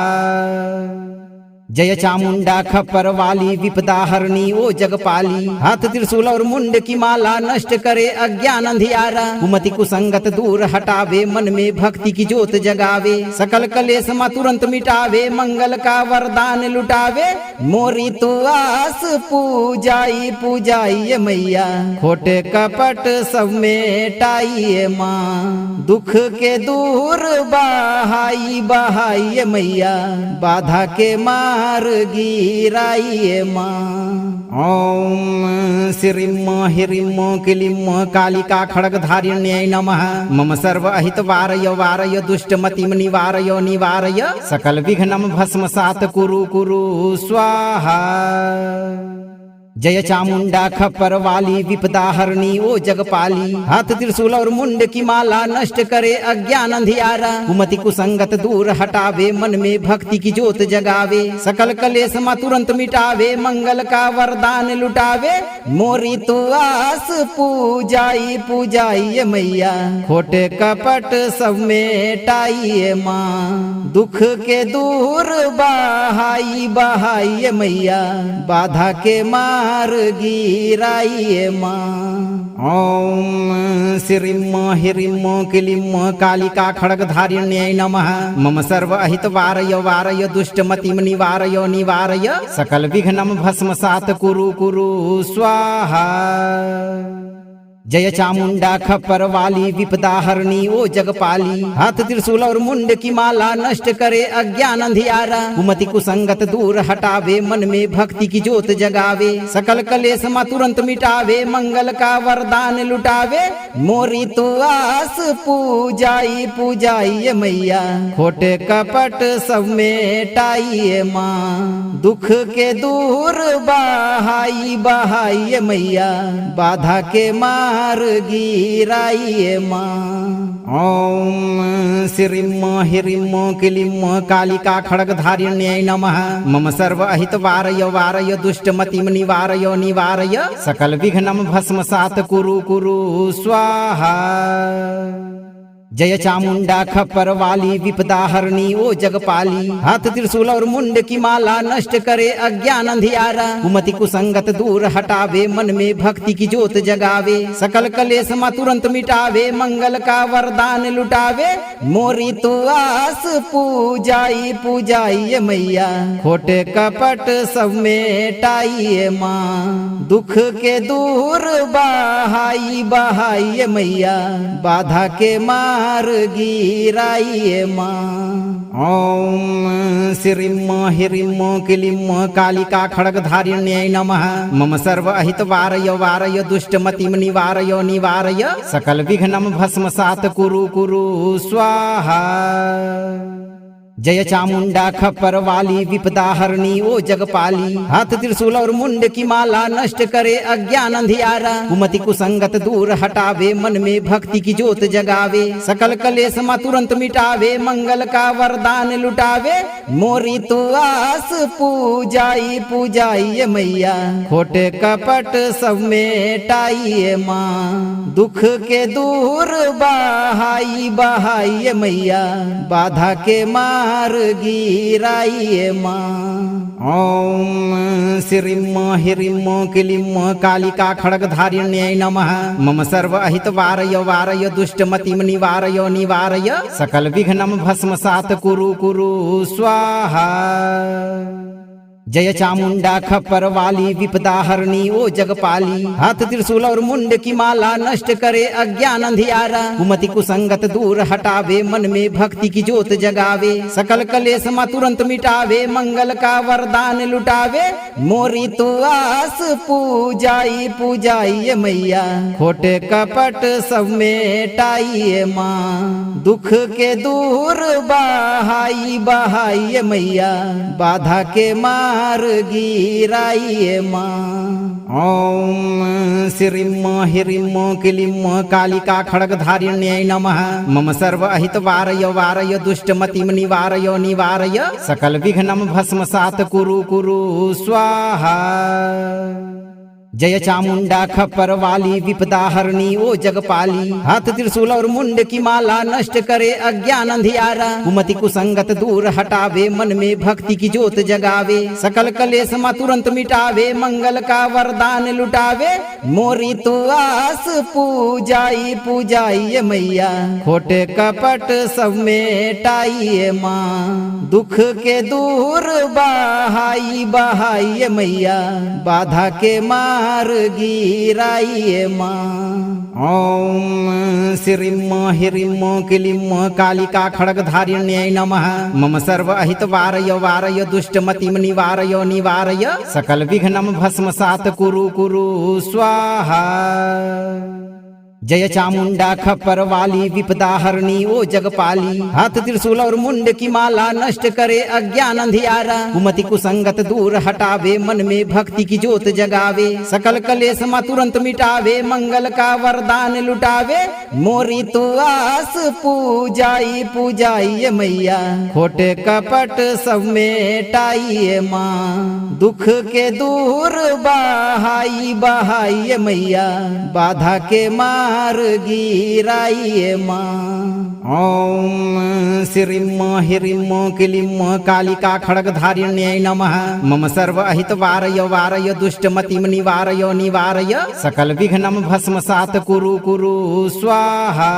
जय चामुंडा खप्पर वाली विपदा हरणी ओ जगपाली। हाथ त्रिशूल और मुंड की माला नष्ट करे अज्ञान अंधियारा। कुमति कुसंगत दूर हटावे मन में भक्ति की ज्योत जगावे। सकल कलेश मा तुरंत मिटावे मंगल का वरदान लुटावे। मोरी तू आस पूजाई पूजाइए मैया खोटे कपट सब मेटाइए माँ। दुख के दूर बहाई बहाइए मैया बाधा के मार गिराइए माँ। ओम श्रीम ह्रीम क्लीम कालिका खड्गधारिण्यै नमः। मम सर्व अहित वारय वारय दुष्टमतिम निवारय निवारय सकल विघ्नम भस्मसात कुरु कुरु स्वाहा। जय चामुंडा खप्पर वाली विपदा हरणी ओ जगपाली। हाथ त्रिशूल और मुंड की माला नष्ट करे अज्ञान अंधियारा। कुमति कुसंगत दूर हटावे मन में भक्ति की ज्योत जगावे। सकल कलेश मा तुरंत मिटावे मंगल का वरदान लुटावे। मोरी तू आस पूजाई पूजाइए मैया खोटे कपट सब मेटाइए माँ। दुख के दूर बहाई बहाइए मैया बाधा के मार गिराइए माँ। ओम श्रीम ह्रीम क्लीम कालिका खड्गधारिण्यै नमः। मम सर्व अहित वारय वारय दुष्टमतिम निवारय निवारय सकल विघ्नं भस्मसात् कुरु कुरु स्वाहा। जय चामुंडा खप्पर वाली विपदा हरणी ओ जगपाली। हाथ त्रिशूल और मुंड की माला नष्ट करे अज्ञान अंधियारा। कुमति कुसंगत दूर हटावे मन में भक्ति की ज्योत जगावे। सकल कलेश मा तुरंत मिटावे मंगल का वरदान लुटावे। मोरी तू आस पूजाई पूजाई मैया खोटे कपट सब मेटाई माँ। दुख के दूर बहाई बहाई मैया बाधा के माँ गिराइए माँ। ओम श्रीम ह्रीम क्लीम कालिका खड्गधारिण्यै नमः। मम सर्व अहित वारय वारय दुष्टमतिम निवारय निवारय सकल विघ्नं भस्मसात् कुरु कुरु स्वाहा। जय चामुंडा खप्पर वाली विपदा हरणी ओ जगपाली। हाथ त्रिशूल और मुंड की माला नष्ट करे अज्ञान अंधियारा। कुमति कुसंगत दूर हटावे मन में भक्ति की ज्योत जगावे। सकल कलेश मा तुरंत मिटावे मंगल का वरदान लुटावे। मोरी तू आस पूजाई पूजाई मैया खोटे कपट सब मेटाई माँ। दुख के दूर बहाई बहाई मैया बाधा के माँ गिराइए माँ। ओम श्रीम ह्रीम क्लीम कालिका खड्गधारिण्यै नमः। मम सर्व अहित वारय वारय दुष्टमतिम निवारय निवारय सकल विघ्नं भस्मसात् कुरु कुरु स्वाहा। जय चामुंडा खप्पर वाली विपदा हरणी ओ जगपाली। हाथ त्रिशूल और मुंड की माला नष्ट करे अज्ञान अंधियारा। कुमति कुसंगत दूर हटावे मन में भक्ति की ज्योत जगावे। सकल कलेश मा तुरंत मिटावे मंगल का वरदान लुटावे। मोरी तू आस पूजाई पूजाई मैया खोटे कपट सब मेटाई माँ। दुख के दूर बहाई बहाई मैया बाधा के माँ गिराइए माँ। ओम श्रीम ह्रीम क्लीम कालिका खड्गधारिण्यै नमः। मम सर्व अहित वारय वारय दुष्टमतिम निवारय निवारय सकल विघ्नं भस्मसात् कुरु कुरु स्वाहा। जय चामुंडा खप्पर वाली विपदा हरणी ओ जगपाली। हाथ त्रिशूल और मुंड की माला नष्ट करे अज्ञान अंधियारा। कुमति कुसंगत दूर हटावे मन में भक्ति की ज्योत जगावे। सकल कलेश मा तुरंत मिटावे मंगल का वरदान लुटावे। मोरी तू आस पूजाई पूजाई मैया खोटे कपट सब मेटाई माँ। दुख के दूर बहाई बहाई मैया बाधा के माँ गिराइए माँ। ओम श्रीम ह्रीम क्लीम कालिका खड्गधारिण्यै नमः। मम सर्व अहित वारय वारय दुष्टमतिम निवारय निवारय सकल विघ्नं भस्मसात् कुरु कुरु स्वाहा। जय चामुंडा खप्पर वाली विपदा हरणी ओ जगपाली। हाथ त्रिशूल और मुंड की माला नष्ट करे अज्ञान अंधियारा। कुमति कुसंगत दूर हटावे मन में भक्ति की ज्योत जगावे। सकल कलेश मा तुरंत मिटावे मंगल का वरदान लुटावे। मोरी तू आस पूजाई पूजाई मैया खोटे कपट सब मेटाई माँ। दुख के दूर बहाई बहाई मैया बाधा के माँ गिराइए माँ। ओम श्रीम ह्रीम क्लीम कालिका खड्गधारिण्यै नमः। मम सर्व अहित वारय वारय दुष्टमतिम निवारय निवारय सकल विघ्नं भस्मसात् कुरु कुरु स्वाहा। जय चामुंडा खप्पर वाली विपदा हरणी ओ जगपाली। हाथ त्रिशूल और मुंड की माला नष्ट करे अज्ञान अंधियारा। कुमति कुसंगत दूर हटावे मन में भक्ति की ज्योत जगावे। सकल कलेश मा तुरंत मिटावे मंगल का वरदान लुटावे। मोरी तू आस पूजाई पूजाई मैया खोटे कपट सब मेटाई माँ। दुख के दूर बहाई बहाई मैया बाधा के माँ मार गिराइए माँ। ओम श्रीम ह्रीम क्लीम कालिका खड्गधारिण्यै नमः। मम सर्व अहित वारय वारय दुष्टमतिम निवारय निवारय सकल विघ्नम भस्मसात कुरु कुरु स्वाहा।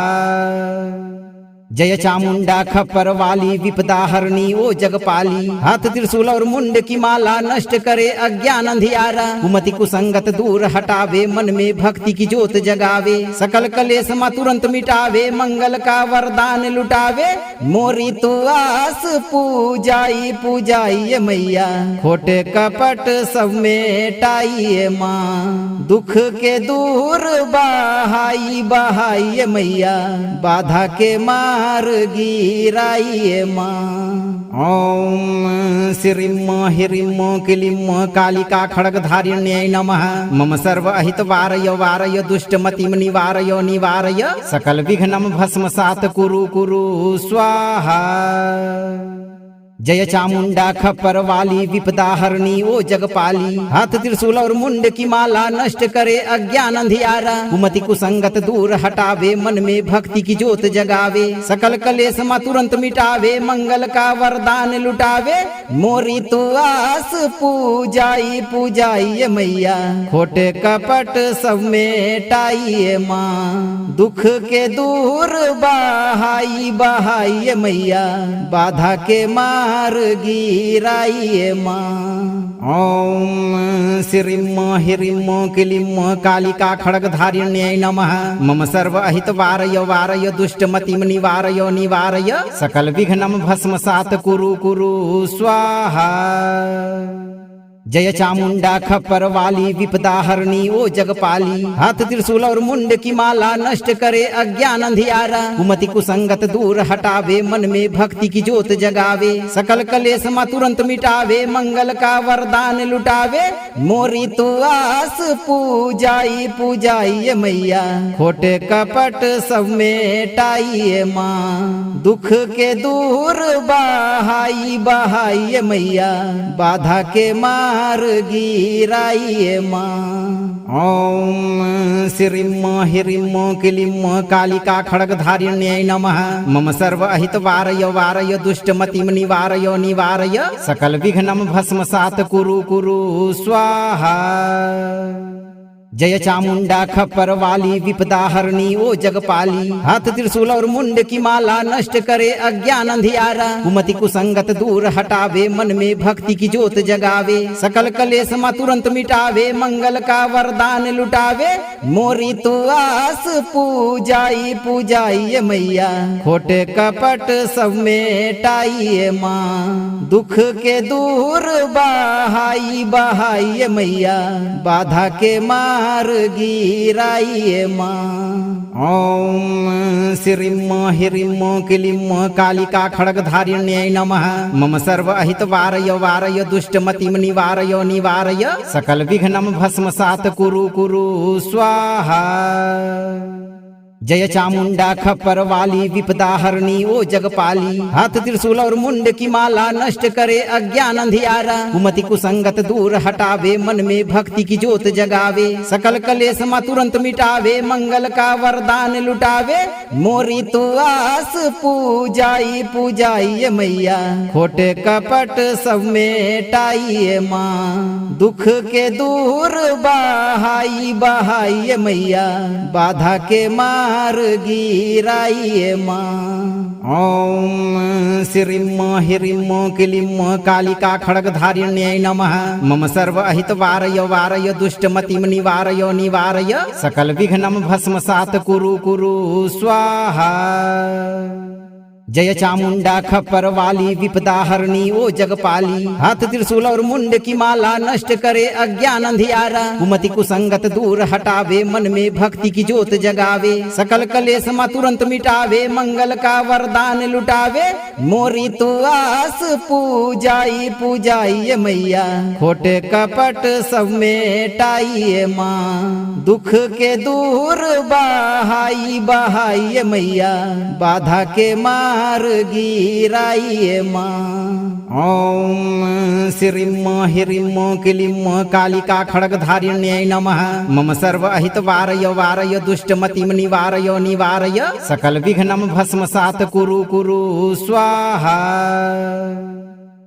जय चामुंडा खप्पर वाली विपदा हरणी ओ जगपाली। हाथ त्रिशूल और मुंड की माला नष्ट करे अज्ञान अंधियारा। कुमति कुसंगत दूर हटावे मन में भक्ति की ज्योत जगावे। सकल कलेश मा तुरंत मिटावे मंगल का वरदान लुटावे। मोरी तू आस पूजाई पूजाइए मैया खोटे कपट सब मेटाइए माँ। दुख के दूर बहाई बहाइए मैया बाधा के मार गिराइए माँ। ओम श्रीम ह्रीम क्लीम कालिका खड्गधारिण्यै नमः। मम सर्व अहित वारय वारय दुष्टमतिम निवारय निवारय सकल विघ्नम भस्मसात कुरु कुरु स्वाहा। जय चामुंडा खप्पर वाली विपदा हरणी ओ जगपाली। हाथ त्रिशूल और मुंड की माला नष्ट करे अज्ञान अंधियारा। कुमति कुसंगत दूर हटावे मन में भक्ति की ज्योत जगावे। सकल कलेश मा तुरंत मिटावे मंगल का वरदान लुटावे। मोरी तू आस पूजाई पूजाइए मैया खोटे कपट सब मेटाइए माँ। दुख के दूर बहाई बहाइए मैया बाधा के मार गिराइए माँ। ओम श्रीम ह्रीम क्लीम कालिका खड्गधारिण्यै नमः। मम सर्व अहित वारय वारय दुष्टमतिम निवारय निवारय सकल विघ्नम भस्मसात कुरु कुरु स्वाहा। जय चामुंडा खप्पर वाली विपदा हरणी ओ जगपाली। हाथ त्रिशूल और मुंड की माला नष्ट करे अज्ञान अंधियारा। कुमति कुसंगत दूर हटावे मन में भक्ति की ज्योत जगावे। सकल कलेश मा तुरंत मिटावे मंगल का वरदान लुटावे। मोरी तू आस पूजाई पूजाइए मैया खोटे कपट सब मेटाइए माँ। दुख के दूर बहाई बहाइए मैया बाधा के मार गिराइए माँ। ओम श्रीम ह्रीम क्लीम कालिका खड्गधारिण्यै नमः। मम सर्व अहित वारय वारय दुष्टमतिम निवारय निवारय सकल विघ्नम भस्मसात कुरु कुरु स्वाहा। जय चामुंडा खप्पर वाली विपदा हरणी ओ जगपाली। हाथ त्रिशूल और मुंड की माला नष्ट करे अज्ञान अंधियारा। कुमति कुसंगत दूर हटावे मन में भक्ति की ज्योत जगावे। सकल कलेश मा तुरंत मिटावे मंगल का वरदान लुटावे। मोरी तू आस पूजाई पूजाइए मैया खोटे कपट सब मेटाइए माँ। दुख के दूर बहाई बहाइए मैया बाधा के मार गिराइए माँ। ओम श्रीम ह्रीम क्लीम कालिका खड्गधारिण्यै नमः। मम सर्व अहित वारय वारय दुष्टमतिम निवारय निवारय सकल विघ्नम भस्मसात कुरु कुरु स्वाहा। जय चामुंडा खप्पर वाली विपदा हरणी ओ जगपाली। हाथ त्रिशूल और मुंड की माला नष्ट करे अज्ञान अंधियारा। कुमति कुसंगत दूर हटावे मन में भक्ति की ज्योत जगावे। सकल कलेश मा तुरंत मिटावे मंगल का वरदान लुटावे। मोरी तू आस पूजाई पूजाइए मैया खोटे कपट सब मेटाइए माँ। दुख के दूर बहाई बहाइए मैया बाधा के मार गिराइए माँ। ओम श्रीम ह्रीम क्लीम कालिका खड्गधारिण्यै नमः। मम सर्व अहित वारय वारय दुष्टमतिम निवारय निवारय सकल विघ्नम भस्मसात कुरु कुरु स्वाहा। जय चामुंडा खप्पर वाली विपदा हरणी ओ जगपाली। हाथ त्रिशूल और मुंड की माला नष्ट करे अज्ञान अंधियारा। कुमति कुसंगत दूर हटावे मन में भक्ति की ज्योत जगावे। सकल कलेश मा तुरंत मिटावे मंगल का वरदान लुटावे। मोरी तू आस पूजाई पूजाइए मैया खोटे कपट सब मेटाइए माँ। दुख के दूर बहाई बहाइए मैया बाधा के मार गिराइए माँ। ओम श्रीं ह्रीं क्लीं कालिका खड्गधारिण्यै नमः। मम सर्व अहित वारय वारय दुष्टमतिं निवारय निवारय सकल विघ्नं भस्मसात् कुरु कुरु स्वाहा।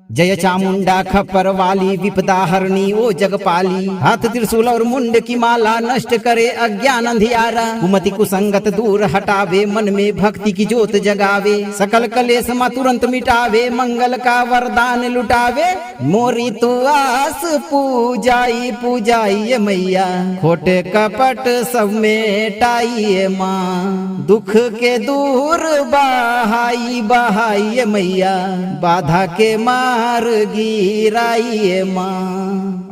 जय चामुंडा खप्पर वाली विपदा हरणी ओ जगपाली। हाथ त्रिशूल और मुंड की माला नष्ट करे अज्ञान अंधियारा। कुमति कुसंगत दूर हटावे मन में भक्ति की ज्योत जगावे। सकल कलेश मा तुरंत मिटावे मंगल का वरदान लुटावे। मोरी तू आस पूजाई पूजाई मैया खोटे कपट सब मेटाई माँ। दुख के दूर बहाई बहाई मैया बाधा के माँ गिराइए माँ।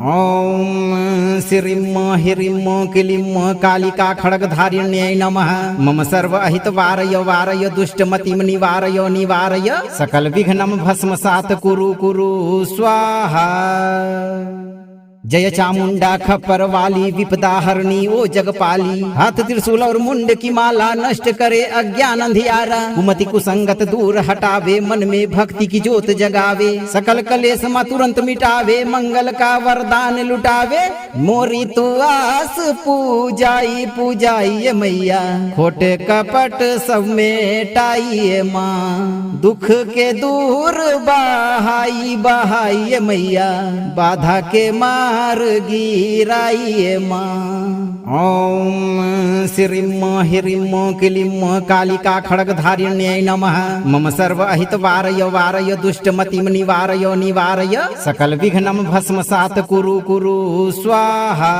ओम श्रीं ह्रीं क्लीं कालिका खड्गधारिण्यै नमः। मम सर्व अहित वारय वारय दुष्टमतिं निवारय निवारय सकल विघ्नं भस्मसात् कुरु कुरु स्वाहा। जय चामुंडा खप्पर वाली विपदा हरणी ओ जगपाली। हाथ त्रिशूल और मुंड की माला नष्ट करे अज्ञान अंधियारा। कुमति कुसंगत दूर हटावे मन में भक्ति की ज्योत जगावे। सकल कलेश मा तुरंत मिटावे मंगल का वरदान लुटावे। मोरी तू आस पूजाई पूजाई मैया खोटे कपट सब मेटाई माँ। दुख के दूर बहाई बहाई मैया बाधा के माँ गिराइए माँ। ओम श्रीं ह्रीं क्लीं कालिका खड्गधारिण्यै नमः। मम सर्व अहित वारय वारय दुष्टमतिं निवारय निवारय सकल विघ्नं भस्मसात् कुरु कुरु स्वाहा।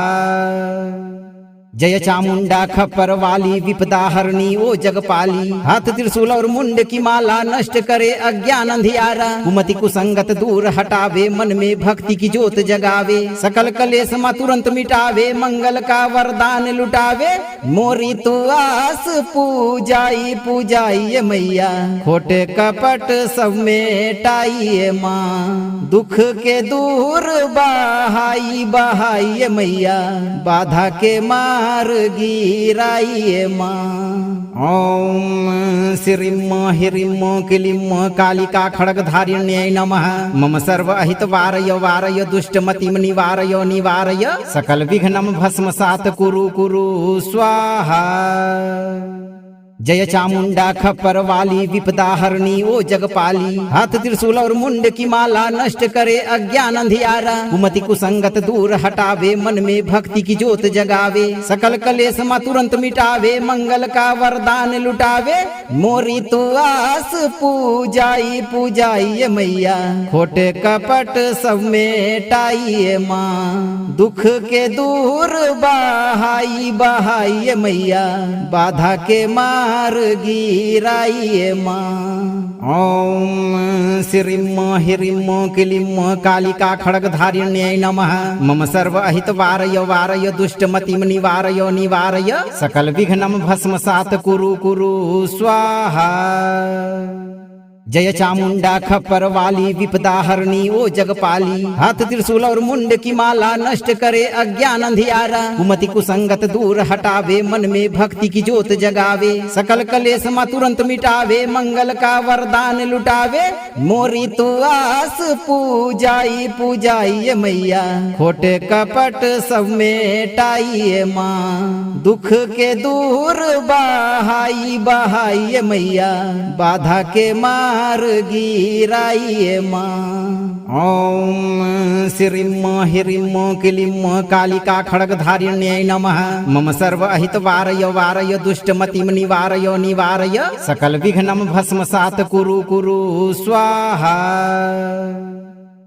जय चामुंडा खप्पर वाली विपदा हरणी ओ जगपाली। हाथ त्रिशूल और मुंड की माला नष्ट करे अज्ञान अंधियारा। कुमति कुसंगत दूर हटावे मन में भक्ति की ज्योत जगावे। सकल कलेश मा तुरंत मिटावे मंगल का वरदान लुटावे। मोरी तू आस पूजाई पूजाई मैया खोटे कपट सब मेटाई माँ। दुख के दूर बहाई बहाई मैया बाधा के माँ गिराइए माँ। ओम श्रीं ह्रीं क्लीं कालिका खड्गधारिण्यै नमः। मम सर्व अहित वारय वारय दुष्टमतिं निवारय निवारय सकल विघ्नं भस्मसात् कुरु कुरु स्वाहा। जय चामुंडा खप्पर वाली विपदा हरणी ओ जगपाली। हाथ त्रिशूल और मुंड की माला नष्ट करे अज्ञान अंधियारा। कुमति कुसंगत दूर हटावे मन में भक्ति की ज्योत जगावे। सकल कलेश मा तुरंत मिटावे मंगल का वरदान लुटावे। मोरी तू आस पूजाई पूजाई मैया खोटे कपट सब मेटाई माँ। दुख के दूर बहाई बहाई मैया बाधा के माँ गिराइए माँ। ओम श्रीं ह्रीं क्लीं कालिका खड्गधारिण्यै नमः। मम सर्व अहित वारय वारय दुष्टमतिं निवारय निवारय सकल विघ्नं भस्मसात् कुरु कुरु स्वाहा। जय चामुंडा खप्पर वाली विपदा हरणी ओ जगपाली। हाथ त्रिशूल और मुंड की माला नष्ट करे अज्ञान अंधियारा। कुमति कुसंगत दूर हटावे मन में भक्ति की ज्योत जगावे। सकल कलेश मा तुरंत मिटावे मंगल का वरदान लुटावे। मोरी तू आस पूजाई पूजाई मैया खोटे कपट सब मेटाई माँ। दुख के दूर बहाई बहाई मैया बाधा के माँ गिराइए माँ। ओम श्रीं ह्रीं क्लीं कालिका खड्गधारिण्यै नमः। मम सर्व अहित वारय वारय दुष्टमतिं निवारय निवारय सकल विघ्नं भस्मसात् कुरु कुरु स्वाहा।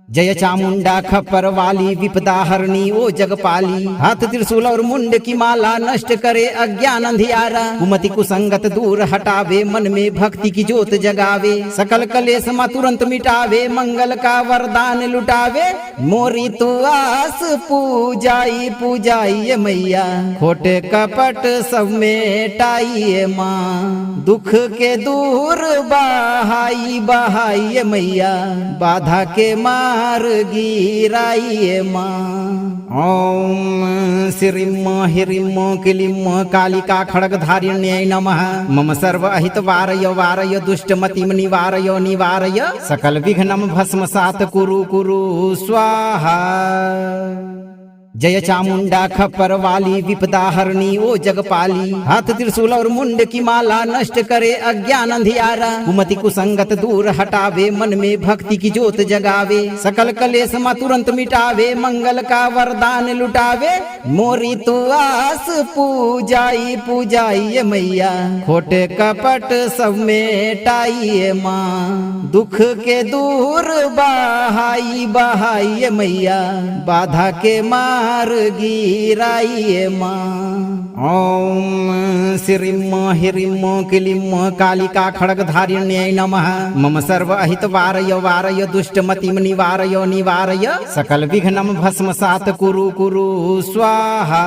जय चामुंडा खप्पर वाली विपदा हरणी ओ जगपाली। हाथ त्रिशूल और मुंड की माला नष्ट करे अज्ञान अंधियारा। कुमति कुसंगत दूर हटावे मन में भक्ति की ज्योत जगावे। सकल कलेश मा तुरंत मिटावे मंगल का वरदान लुटावे। मोरी तू आस पूजाई पूजाई मैया खोटे कपट सब मेटाई माँ। दुख के दूर बहाई बहाई मैया बाधा के माँ मार गिराइए माँ। ओम श्रीम ह्रीम क्लीम कालिका खड्गधारिण्यै नमः। मम सर्व अहित वारय वारय दुष्टमतिम निवारय निवारय सकल विघ्नम भस्मसात कुरु कुरु स्वाहा। जय चामुंडा खप्पर वाली विपदा हरणी ओ जगपाली। हाथ त्रिशूल और मुंड की माला नष्ट करे अज्ञान अंधियारा। कुमति कुसंगत दूर हटावे मन में भक्ति की ज्योत जगावे। सकल कलेश मा तुरंत मिटावे मंगल का वरदान लुटावे। मोरी तू आस पूजाई पूजाइए मैया खोटे कपट सब मेटाइए माँ। दुख के दूर बहाई बहाइए मैया बाधा के मार गिराइए माँ। ओम श्रीम ह्रीम क्लीम कालिका खड्गधारिण्यै नमः। मम सर्व अहित वारय वारय दुष्टमतिम निवारय निवारय सकल विघ्नम भस्मसात कुरु कुरु स्वाहा।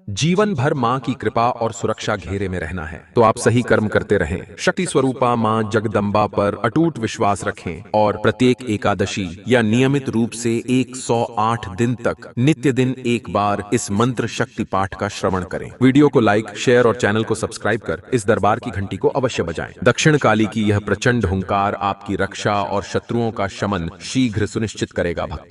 जीवन भर माँ की कृपा और सुरक्षा घेरे में रहना है तो आप सही कर्म करते रहें। शक्ति स्वरूपा माँ जगदम्बा पर अटूट विश्वास रखें और प्रत्येक एकादशी या नियमित रूप से 108 दिन तक नित्य दिन एक बार इस मंत्र शक्ति पाठ का श्रवण करें। वीडियो को लाइक, शेयर और चैनल को सब्सक्राइब कर इस दरबार की घंटी को अवश्य बजाएं। दक्षिण काली की यह प्रचंड हुंकार आपकी रक्षा और शत्रुओं का शमन शीघ्र सुनिश्चित करेगा भक्तों।